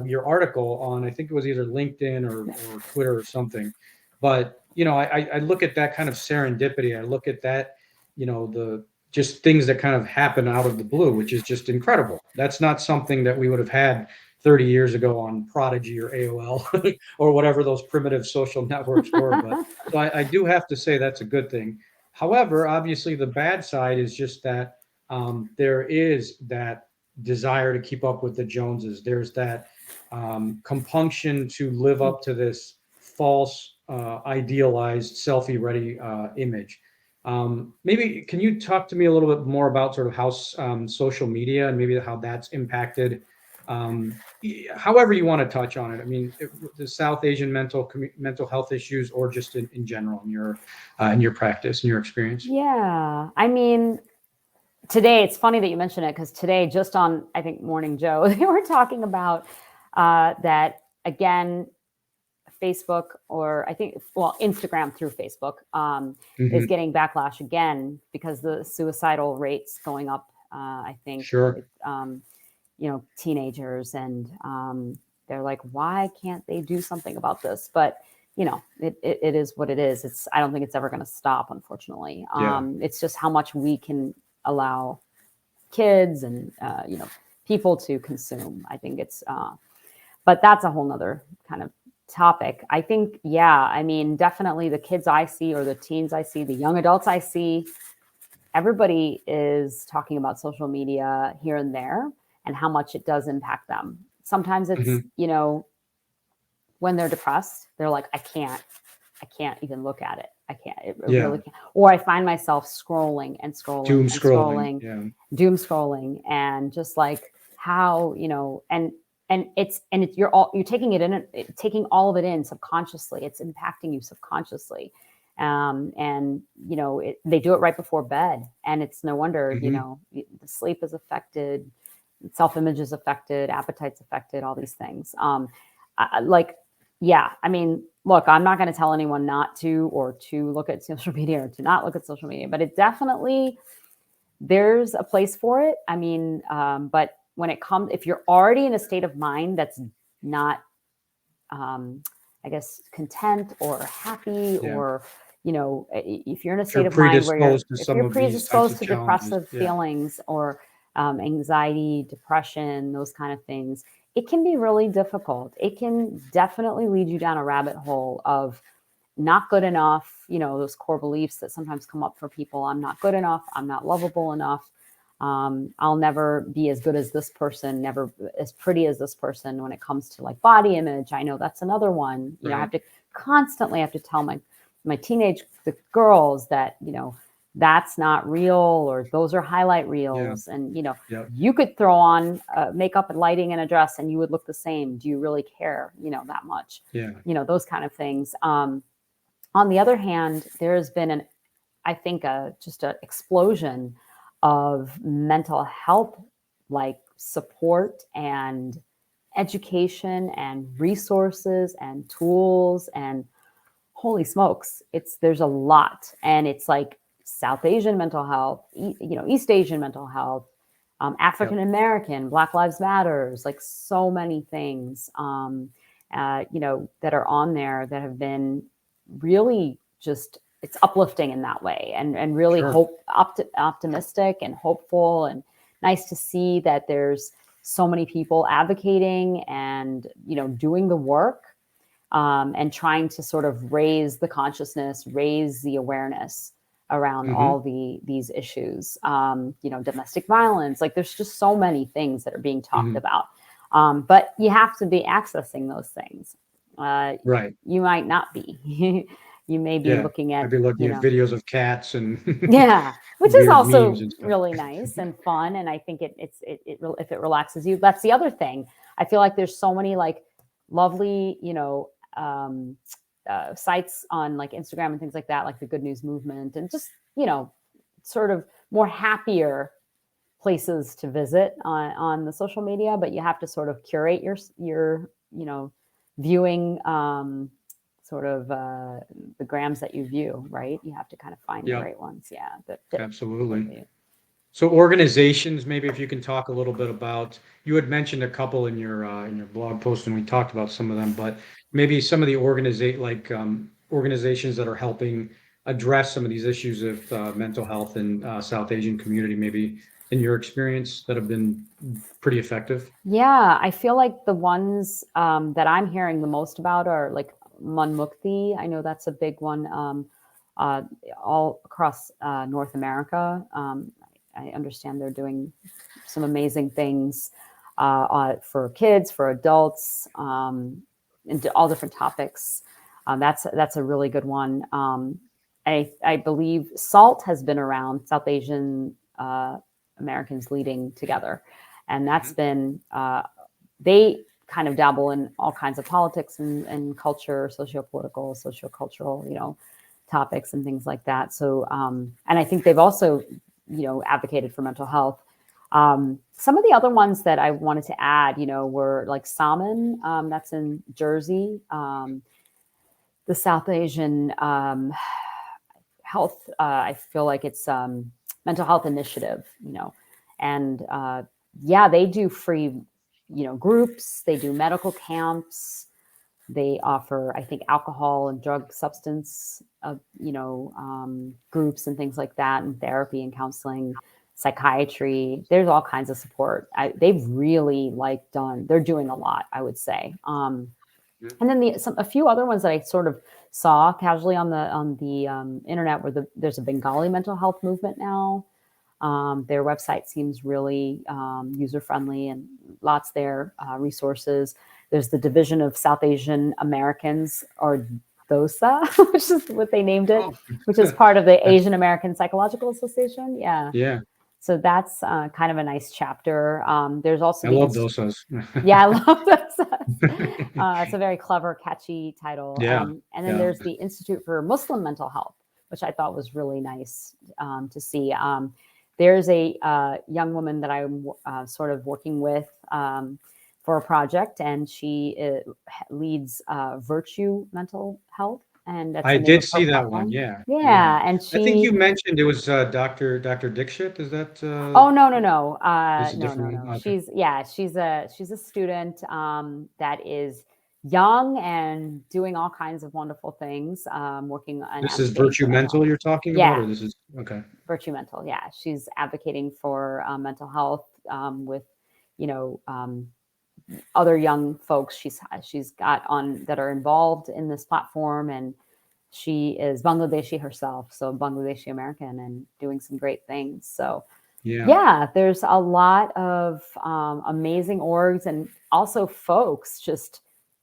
your article on, I think it was either LinkedIn or Twitter or something. But I look at that kind of serendipity. I look at that, the just things that kind of happen out of the blue, which is just incredible. That's not something that we would have had 30 years ago on Prodigy or AOL or whatever those primitive social networks were. But so I do have to say that's a good thing. However, obviously, the bad side is just that there is that desire to keep up with the Joneses. There's that compunction to live up to this false, idealized, selfie ready image. Maybe can you talk to me a little bit more about sort of how social media and maybe how that's impacted however you want to touch on it. I mean, the South Asian mental health issues, or just in general in your practice, in your experience. yeah. I mean, today, it's funny that you mention it because today, just on, I think, Morning Joe, they were talking about that again, Facebook, or I think, well, Instagram through Facebook is Hmm. getting backlash again because the suicidal rates going up. I think Sure. with, teenagers, and they're like, why can't they do something about this? But it is what it is. I don't think it's ever going to stop, unfortunately. Yeah. It's just how much we can allow kids and people to consume. I think but that's a whole nother kind of topic. I think, yeah, I mean, definitely the kids I see, or the teens I see, the young adults I see, everybody is talking about social media here and there and how much it does impact them. Sometimes it's, Hmm. when they're depressed, they're like, I can't even look at it. I can't, it Yeah. really can't. Or I find myself scrolling and Doom scrolling and scrolling. scrolling, Yeah. doom scrolling, and just like how, and you're taking it in, taking all of it in subconsciously. It's impacting you subconsciously. And they do it right before bed, and it's no wonder, Hmm. the sleep is affected, self-image is affected, appetite's affected, all these things. Like, yeah, I mean, look, I'm not going to tell anyone not to, or to look at social media, or to not look at social media, but it definitely, there's a place for it. I mean, but when it comes, if you're already in a state of mind that's not, um, I guess, content or happy, Yeah. or, if you're in a If you're state of mind where predisposed to if some you're of these types predisposed of to challenges. depressive Yeah. feelings, or anxiety, depression, those kind of things, it can be really difficult. It can definitely lead you down a rabbit hole of not good enough, those core beliefs that sometimes come up for people. I'm not good enough. I'm not lovable enough. I'll never be as good as this person, never as pretty as this person when it comes to like body image. I know that's another one. I Right. have to constantly have to tell my teenage the girls that, that's not real, or those are highlight Yeah. reels. And, Yeah. you could throw on makeup and lighting and a dress and you would look the same. Do you really care, that much? Yeah. Those kind of things. On the other hand, there has been I think, just an explosion of mental health, like support and education and resources and tools, and holy smokes, there's a lot. And it's like South Asian mental health, East Asian mental health, Yep. African American, Black Lives Matters, like so many things, that are on there that have been really just, it's uplifting in that way, and really Sure. optimistic and hopeful, and nice to see that there's so many people advocating and, doing the work, and trying to sort of raise the consciousness, raise the awareness around all these issues. Domestic violence, like there's just so many things that are being talked about. But you have to be accessing those things. Right. You might not be. You may be Yeah. looking at, I'd be looking at videos of cats and yeah, which is weird memes also and stuff. really nice and fun. And I think if it relaxes you, that's the other thing. I feel like there's so many like lovely, sites on like Instagram and things like that, like the Good News Movement, and just, sort of more happier places to visit on the social media. But you have to sort of curate your viewing, sort of the grams that you view, right? You have to kind of find the Yeah, right ones, yeah, that fit absolutely. you. So organizations, maybe if you can talk a little bit about, you had mentioned a couple in your blog post, and we talked about some of them, but maybe some of the organizations that are helping address some of these issues of mental health in South Asian community, maybe in your experience that have been pretty effective. Yeah, I feel like the ones that I'm hearing the most about are like Manmukti. I know that's a big one, uh, all across North America. I understand they're doing some amazing things for kids, for adults, and all different topics. That's a really good one. I believe SALT has been around, South Asian Americans Leading Together, and that's been they kind of dabble in all kinds of politics and culture, socio-political, socio-cultural, topics and things like that. So, and I think they've also, advocated for mental health. Some of the other ones that I wanted to add, were like Salmon, that's in Jersey, the South Asian health. I feel like it's mental health initiative, and yeah, they do free, groups. They do medical camps. They offer, I think, alcohol and drug substance, groups and things like that, and therapy and counseling, psychiatry. There's all kinds of support. They've really they're doing a lot, I would say. And then a few other ones that I sort of saw casually on the internet where there's a Bengali mental health movement now. Their website seems really user friendly and lots there, resources. There's the Division of South Asian Americans, or DOSA, which is what they named it, which is part of the Asian American Psychological Association. Yeah. Yeah. So that's kind of a nice chapter. There's also I love dosas. yeah, I love DOSA. It's a very clever, catchy title. Yeah. And then there's the Institute for Muslim Mental Health, which I thought was really nice to see. There's a young woman that I'm sort of working with for a project, and she leads Virtue Mental Health, and that's I the name did of her see that one. platform. Yeah. Yeah, and I think she. you mentioned it was Dr. Dixit. Is that Oh no, this a different no. one? Okay. She's a student that is young and doing all kinds of wonderful things, working and This is advocating Virtue for mental Mental health. you're talking about, Yeah, or this is okay. Virtue Mental. Yeah, she's advocating for mental health with, you know, other young folks she's got on that are involved in this platform, and she is Bangladeshi herself, so Bangladeshi American, and doing some great things. So Yeah. yeah, there's a lot of amazing orgs, and also folks just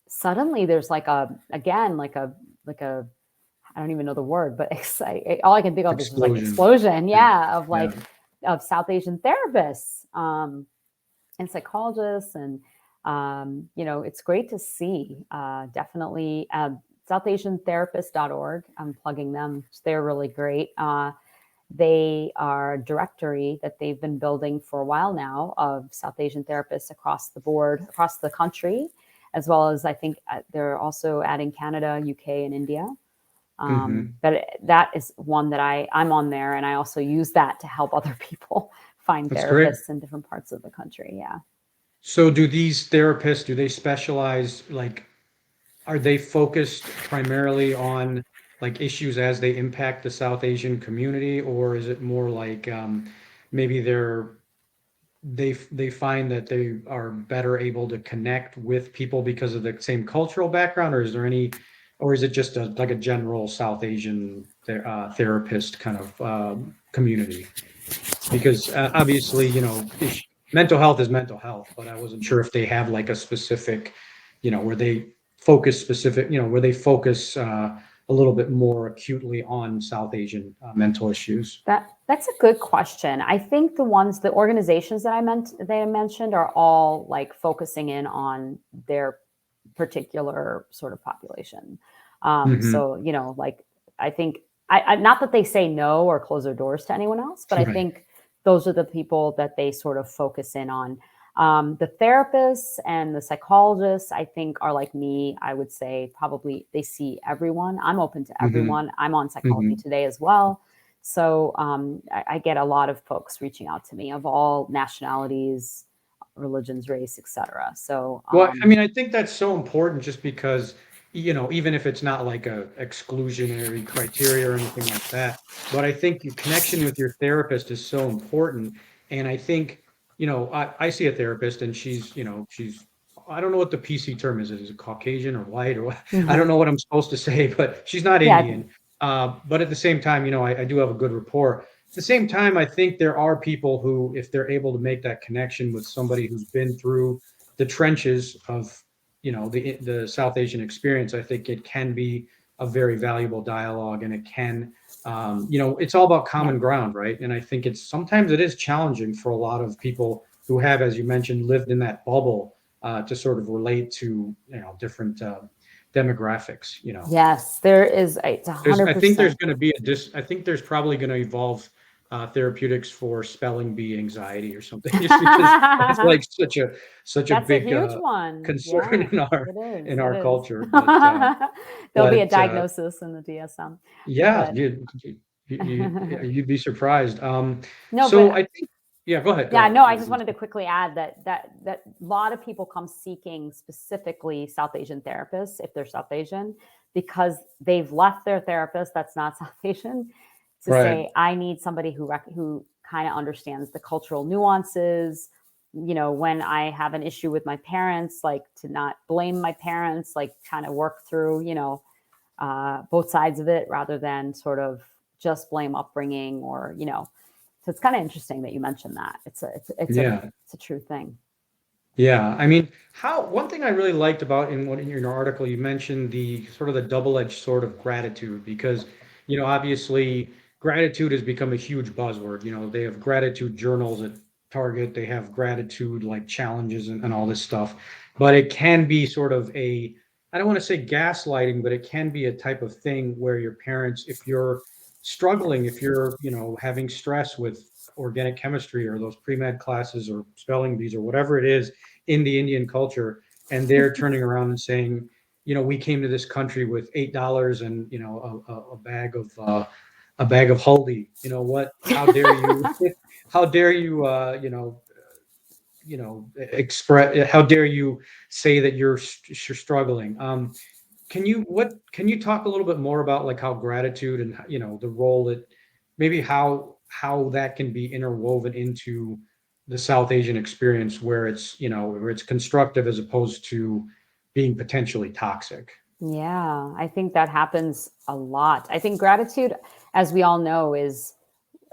suddenly there's like a again like a I don't even know the word, but all I can think of is just like Explosion. explosion, Yeah. yeah, of Yeah. like of South Asian therapists and psychologists, and it's great to see. Definitely, SouthAsianTherapist.org. I'm plugging them; they're really great. They are a directory that they've been building for a while now of South Asian therapists across the board, across the country, as well as I think they're also adding Canada, UK, and India. Hmm. But that is one that I'm on there, and I also use that to help other people find That's great. therapists in different parts of the country. Yeah. So do these therapists, do they specialize, like, are they focused primarily on like issues as they impact the South Asian community, or is it more like maybe they're they find that they are better able to connect with people because of the same cultural background, or is there any, or is it just like a general South Asian therapist kind of community? Because obviously, mental health is mental health, but I wasn't sure if they have like a specific, where they where they focus a little bit more acutely on South Asian mental issues. That's a good question. I think the organizations that I mentioned are all like focusing in on their particular sort of population. Hmm. So, like I think not that they say no or close their doors to anyone else, but I Right. think those are the people that they sort of focus in on. The therapists and the psychologists, I think, are like me. I would say probably they see everyone. I'm open to Hmm. everyone. I'm on Psychology Hmm. Today as well. So I get a lot of folks reaching out to me of all nationalities, religions, race, etc. So Well, I mean, I think that's so important just because, even if it's not like a exclusionary criteria or anything like that, but I think your connection with your therapist is so important. And I think, I see a therapist and I don't know what the PC term is. Is it Caucasian or white or what? I don't mhm. know what I'm supposed to say, but she's not Yeah, I think Indian. But at the same time, I do have a good rapport. At the same time, I think there are people who, if they're able to make that connection with somebody who's been through the trenches of the South Asian experience, I think it can be a very valuable dialogue, and it can it's all about yeah. common ground, right? And I think it's sometimes it is challenging for a lot of people who have, as you mentioned, lived in that bubble to sort of relate to different demographics. Yes, there is. It's I think there's 100%. going to be I think there's probably going to evolve therapeutics for spelling bee anxiety or something, just because it's like such a That's a big huge one. concern Yeah, it is. in It our is. culture. There'll be a But diagnosis in the DSM. yeah, But you'd be surprised. no, So but I think, yeah, go ahead, go yeah, ahead. no, I You were just gonna wanted to say. quickly add that a lot of people come seeking specifically South Asian therapists if they're South Asian because they've left their therapist that's not South Asian to Right. say I need somebody who kind of understands the cultural nuances. When I have an issue with my parents, like to not blame my parents, like kind of work through both sides of it rather than sort of just blame upbringing or. So it's kind of interesting that you mentioned that. Yeah. It's a true thing. Yeah, I mean, how one thing I really liked about in your article, you mentioned the sort of the double-edged sword of gratitude because, obviously gratitude has become a huge buzzword. They have gratitude journals at Target, they have gratitude like challenges and all this stuff. But it can be sort of I don't want to say gaslighting, but it can be a type of thing where your parents, if you're struggling, if you're, having stress with organic chemistry or those pre-med classes or spelling bees or whatever it is in the Indian culture, and they're turning around and saying, we came to this country with $8 and a bag of haldi. What? How dare you? How dare you? Express. How dare you say that you're struggling? Can you talk a little bit more about like how gratitude and the role that maybe how that can be interwoven into the South Asian experience where it's constructive as opposed to being potentially toxic. Yeah, I think that happens a lot. I think gratitude, as we all know, is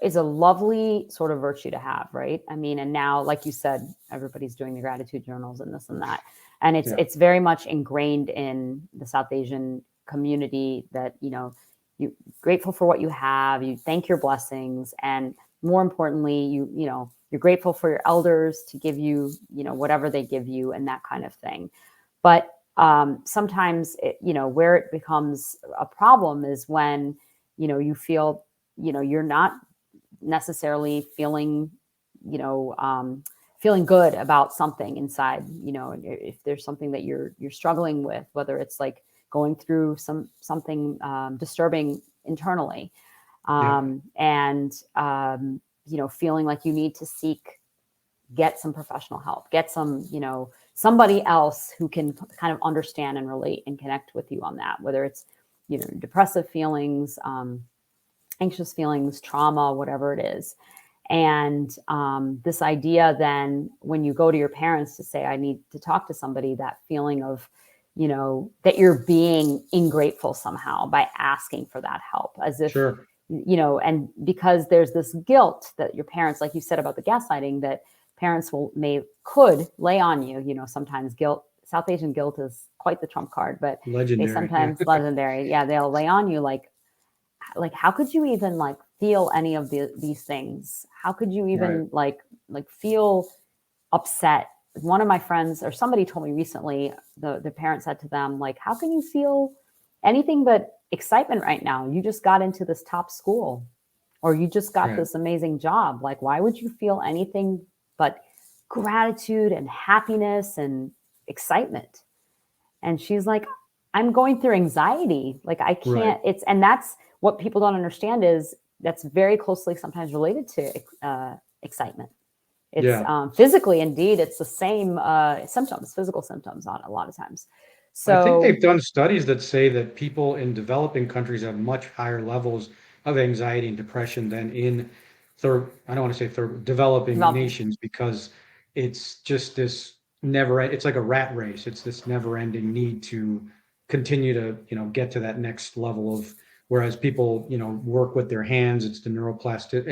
a lovely sort of virtue to have, right? I mean, and now, like you said, everybody's doing the gratitude journals and this and that, and Yeah. it's very much ingrained in the South Asian community that you grateful for what you have, you thank your blessings, and more importantly, you're grateful for your elders to give you whatever they give you and that kind of thing. But sometimes where it becomes a problem is when you feel you're not necessarily you know um, feeling good about something inside. If there's something that you're struggling with, whether it's like going through something disturbing internally, Yeah. and feeling like you need to get some professional help, get somebody else who can kind of understand and relate and connect with you on that, whether it's depressive feelings, anxious feelings, trauma, whatever it is. And this idea then, when you go to your parents to say, I need to talk to somebody, that feeling of, that you're being ingrateful somehow by asking for that help, as if, Sure. and because there's this guilt that your parents, like you said about the gaslighting, that parents could lay on you, sometimes guilt, South Asian guilt is quite the trump card, but they Legendary. sometimes legendary. Yeah. They'll lay on you like, how could you even like feel any of these things? How could you even like feel upset? One of my friends or somebody told me recently, the parent said to them, like, how can you feel anything but excitement right now? You just got into this top school, or you just got this amazing job. Like, why would you feel anything but gratitude and happiness and excitement? And she's like, I'm going through anxiety. Like, I can't, and that's what people don't understand, is that's very closely sometimes related to excitement. It's physically, indeed, it's the same symptoms, physical symptoms on a lot of times. So I think they've done studies that say that people in developing countries have much higher levels of anxiety and depression than in I don't want to say developing nations, because it's just this it's like a rat race. It's this never ending need to continue to, get to that next level of, whereas people, work with their hands, it's the neuroplastic.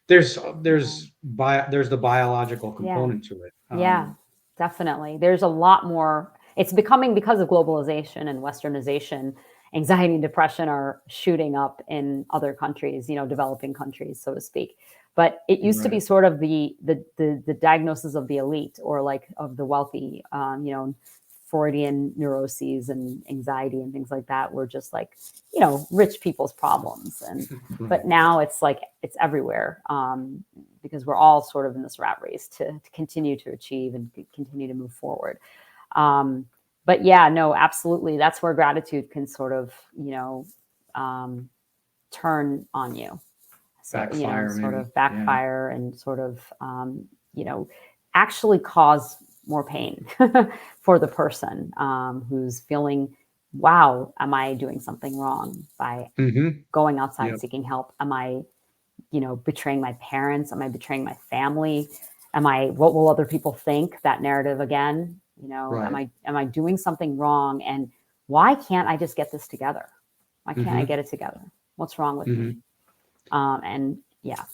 There's the biological component to it. Yeah, definitely. There's a lot more. It's becoming, because of globalization and westernization, anxiety and depression are shooting up in other countries, developing countries, so to speak. But it used to be sort of the diagnosis of the elite, or like of the wealthy, Freudian neuroses and anxiety and things like that were just like, rich people's problems. And but now it's like it's everywhere, because we're all sort of in this rat race to continue to achieve and continue to move forward. But yeah, no, absolutely, that's where gratitude can sort of turn on you. So, backfire, sort of backfire and sort of actually cause more pain for the person who's feeling, wow, am I doing something wrong by going outside seeking help? Am I, betraying my parents? Am I betraying my family? What will other people think? That narrative again, am I doing something wrong? And why can't I just get this together? Why can't I get it together? What's wrong with me? And yeah.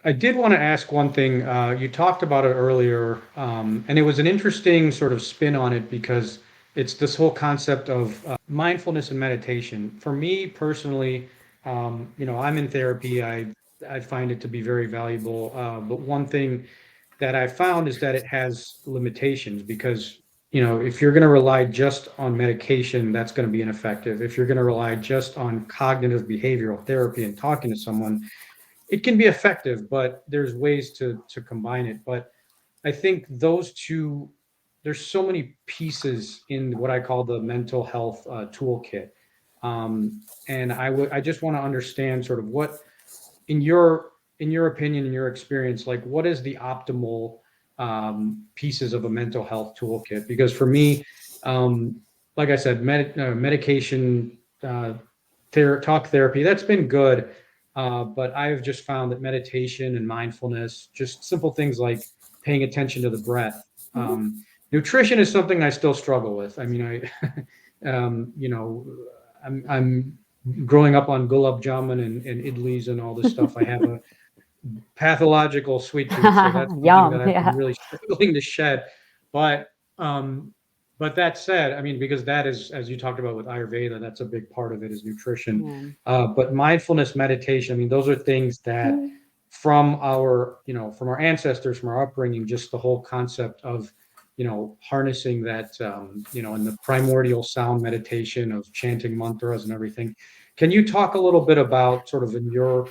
I did want to ask one thing. You talked about it earlier, and it was an interesting sort of spin on it, because it's this whole concept of mindfulness and meditation. For me personally, I'm in therapy. I find it to be very valuable. But one thing that I found is that it has limitations, because, if you're going to rely just on medication, that's going to be ineffective. If you're going to rely just on cognitive behavioral therapy and talking to someone, it can be effective, but there's ways to combine it. But I think those two, there's so many pieces in what I call the mental health toolkit. And I just want to understand sort of what, in your opinion, in your experience, like, what is the optimal pieces of a mental health toolkit? Because for me, like I said, medication, talk therapy, that's been good. But I've just found that meditation and mindfulness, just simple things like paying attention to the breath. Nutrition is something I still struggle with. I mean, I'm growing up on gulab jamun and idlis and all this stuff. I have a pathological sweet tooth, so that's something that I've been really struggling to shed. But that said, I mean, because that is, as you talked about with Ayurveda, that's a big part of it, is nutrition. But mindfulness, meditation, I mean, those are things that from our ancestors, from our upbringing, just the whole concept of, harnessing that, in the primordial sound meditation of chanting mantras and everything. Can you talk a little bit about, sort of in your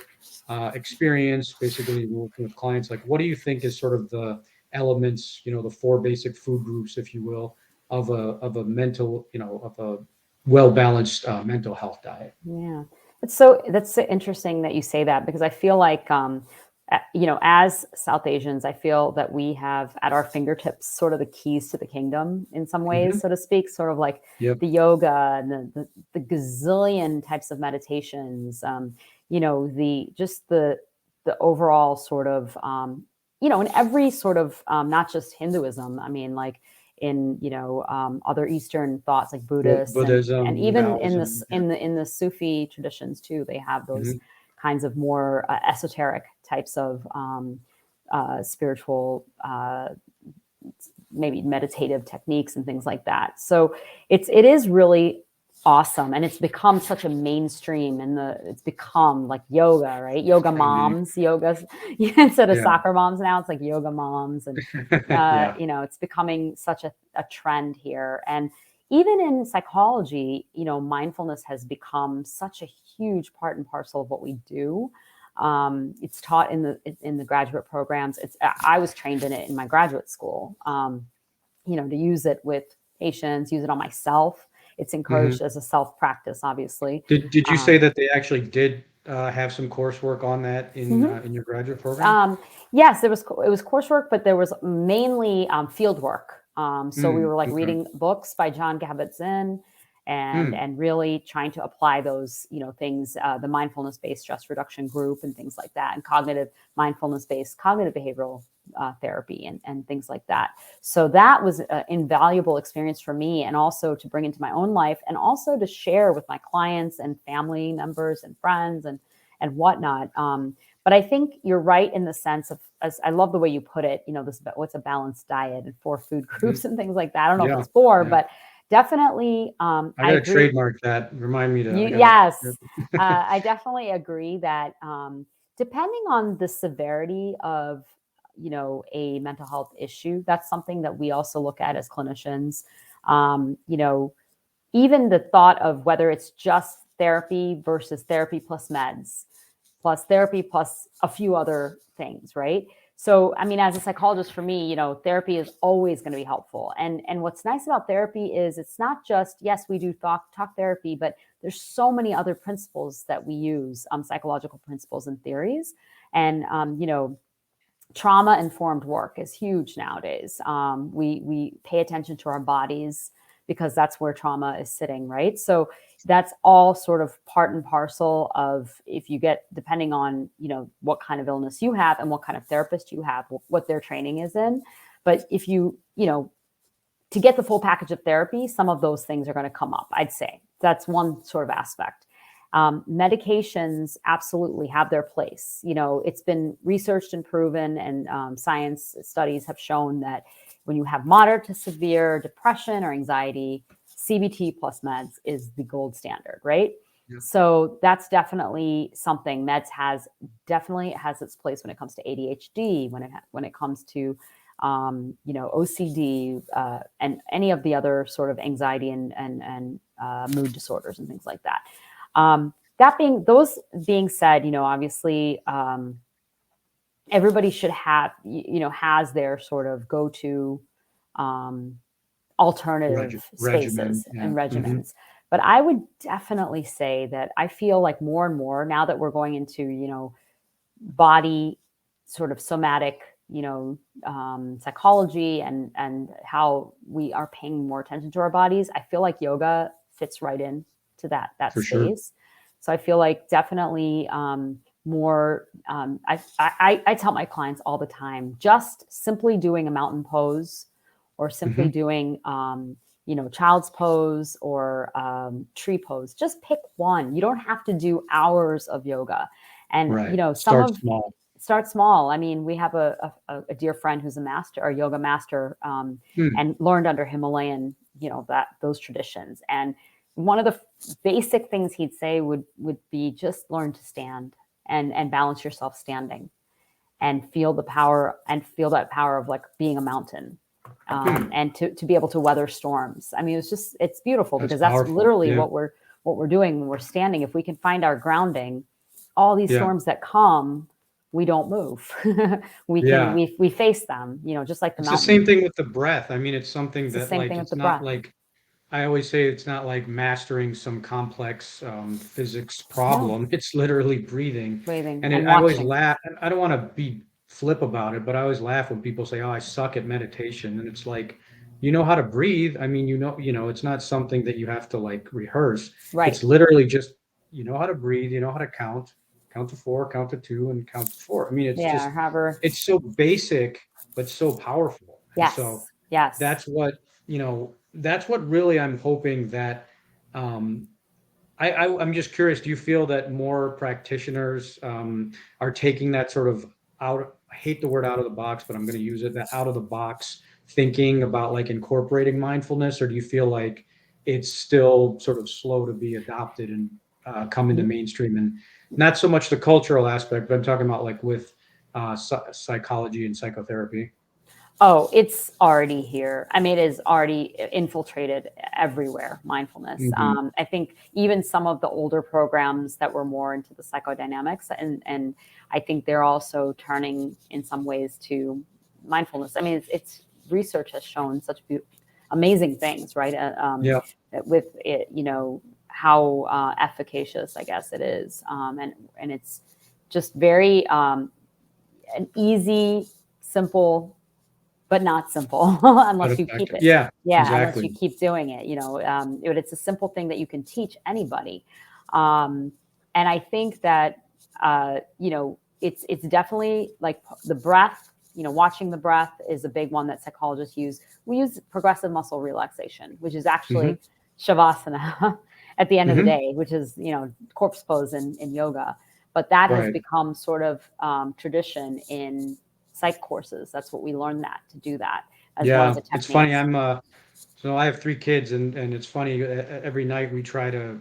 experience, basically working with clients, like, what do you think is sort of the elements, the four basic food groups, if you will, of a mental, of a well-balanced mental health diet? Yeah, that's interesting that you say that, because I feel like, as South Asians, I feel that we have at our fingertips sort of the keys to the kingdom in some ways, so to speak, sort of like the yoga and the gazillion types of meditations, the the overall sort of, in every sort of, not just Hinduism, I mean, like in, other Eastern thoughts like Buddhists and Buddhism, even in Taoism. this, in the Sufi traditions too, they have those Hmm. kinds of more esoteric types of spiritual, maybe meditative techniques and things like that. So it is really awesome, and it's become such a mainstream, and it's become like yoga, right? Yoga moms, yoga instead of Yeah. soccer moms now, it's like yoga moms, and Yeah. it's becoming such a trend here. And even in psychology, mindfulness has become such a huge part and parcel of what we do. It's taught in the graduate programs. I was trained in it in my graduate school. To use it with patients, use it on myself. It's Hmm. encouraged as a self practice, obviously. Did you say that they actually did have some coursework on that Mhm. in your graduate program? Um, yes, it was coursework, but there was mainly field work. So we Mm, were like okay. reading books by John Kabat-Zinn and Mm, and really trying to apply those things, the mindfulness based stress reduction group and things like that, and cognitive mindfulness based cognitive behavioral therapy and things like that. So that was an invaluable experience for me, and also to bring into my own life, and also to share with my clients and family members and friends and whatnot. But I think you're right in the sense of, as I love the way you put it, this what's a balanced diet and 4 food mhm. groups and things like that. I don't know if Yeah. it's 4, Yeah. but definitely I I gotta agree. trademark that. Remind me to. I gotta. Yes, Yep. I definitely agree that depending on the severity of a mental health issue, that's something that we also look at as clinicians. Um, you know, Even the thought of whether it's just therapy versus therapy plus therapy plus a few other things, right? So, I mean, as a psychologist, for me, therapy is always going to be helpful. And what's nice about therapy is it's not just, yes, we do talk therapy, but there's so many other principles that we use, psychological principles and theories. And trauma informed work is huge nowadays. We pay attention to our bodies because that's where trauma is sitting, right? So that's all sort of part and parcel of, if you get, depending on what kind of illness you have and what kind of therapist you have, what their training is in. But if to get the full package of therapy, some of those things are going to come up. I'd say that's one sort of aspect. Medications absolutely have their place. It's been researched and proven, and science studies have shown that when you have moderate to severe depression or anxiety, CBT plus meds is the gold standard, right? Yep. So that's definitely something. Definitely has its place when it comes to ADHD, when it comes to OCD, and any of the other sort of anxiety and mood disorders and things like that. Those being said, obviously, everybody should have, has their sort of go-to um, alternative Regimen. spaces Yeah. and Hmm. regimens. But I would definitely say that I feel like more and more now that we're going into, body sort of somatic, psychology and how we are paying more attention to our bodies. I feel like yoga fits right in to that For sure. space. So I feel like definitely more. I tell my clients all the time, just simply doing a mountain pose, or simply Hmm. doing child's pose, or tree pose. Just pick one. You don't have to do hours of yoga. And Right. some Start of small. start small. I mean, we have a dear friend who's a yoga master, Hmm. and learned under Himalayan, those traditions. And one of the basic things he'd say would be, just learn to stand and balance yourself standing, and feel that power of like being a mountain, Hmm. and to be able to weather storms. I mean, it's beautiful, That's because that's powerful. literally Yeah. what we're doing when we're standing. If we can find our grounding, all these Yeah. storms that come, we don't move. Yeah. We face them, just like the It's the same mountain. thing with the breath. I mean, it's something It's the that, same like, thing with it's the not breath. like, I always say it's not like mastering some complex physics No, problem. It's literally breathing. breathing And and I always watching. laugh. I don't want to be flip about it, but I always laugh when people say, "Oh, I suck at meditation." And it's like, you know how to breathe. I mean, it's not something that you have to like rehearse. Right. It's literally just, you know how to breathe, you know how to count, count to four, count to two, and count to four. I mean, it's Yeah, just, however. it's so basic, but so powerful. And so Yes, yes. that's what, that's what really I'm hoping that, um, I'm just curious, do you feel that more practitioners are taking that sort of out, I hate the word out of the box, but I'm going to use it, that out of the box thinking about like incorporating mindfulness, or do you feel like it's still sort of slow to be adopted and come into mainstream, and not so much the cultural aspect, but I'm talking about like with psychology and psychotherapy? Oh, it's already here. I mean, it is already infiltrated everywhere, mindfulness. Hmm. I think even some of the older programs that were more into the psychodynamics, and I think they're also turning in some ways to mindfulness. I mean, it's research has shown such amazing things, right? Yeah, With it, how efficacious, I guess it is, and it's just very an easy, simple, but not simple but unless you keep effective. it. Yeah, Yeah, unless exactly. you keep doing it. It's a simple thing that you can teach anybody. And I think that it's definitely like the breath. Watching the breath is a big one that psychologists use. We use progressive muscle relaxation, which is Hmm. actually shavasana at the end of the Hmm. day, which is corpse pose in yoga. But that has Right. become sort of tradition in psych courses. That's what we learn, that to do that as one of Yeah, the it's funny. techniques. So I have three kids, and it's funny. Every night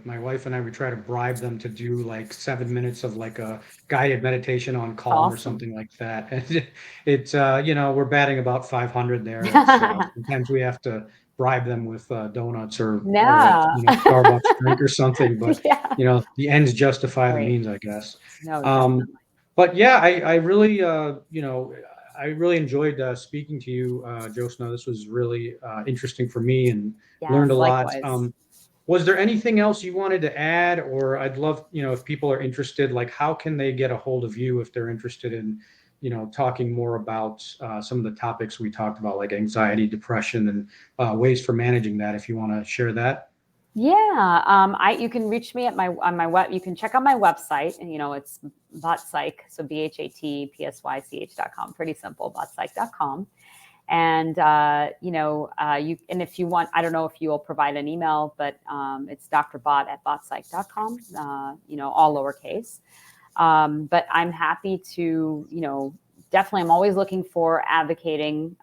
my wife and I, we try to bribe them to do like 7 minutes of like a guided meditation on calm or Awesome. something like that. And it's we're batting about 500 there. It's sometimes we have to bribe them with donuts or a Yeah. Starbucks drink or something. But Yeah. the ends justify the Great. means, I guess. No, Um, definitely. but yeah, I really I really enjoyed speaking to you, Jyothsna. This was really interesting for me and learned a Yes, lot. likewise. Was there anything else you wanted to add, or I'd love, if people are interested, like how can they get a hold of you if they're interested in, talking more about some of the topics we talked about, like anxiety, depression, and ways for managing that, if you want to share that? Yeah, you can reach me at my on my web. You can check out my website, and it's botpsych, so BHATPSYCH.com. Pretty simple, botpsych.com. And you, and if you want, I don't know if you will provide an email, but it's drbot@botpsych.com. All lowercase. But I'm happy to, definitely, I'm always looking for advocating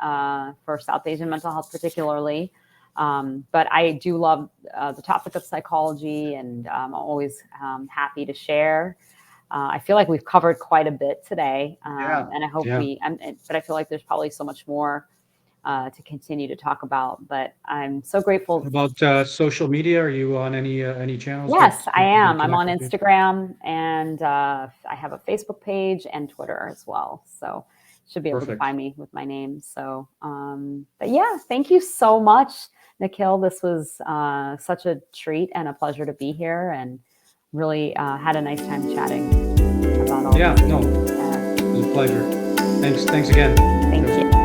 for South Asian mental health, particularly. But I do love the topic of psychology, and I'm always happy to share. I feel like we've covered quite a bit today, Yeah, and I hope yeah. but I feel like there's probably so much more to continue to talk about. But I'm so grateful. What about social media? Are you on any channels Yes, that I people can am. I'm connect on with you? Instagram, and I have a Facebook page and Twitter as well. So should be able to Perfect. find me with my name. So, but yeah, thank you so much, Nikhil. This was such a treat and a pleasure to be here, and really had a nice time chatting about all Yeah, these no, things. it was a pleasure. Thanks again, Thank Joseph. you.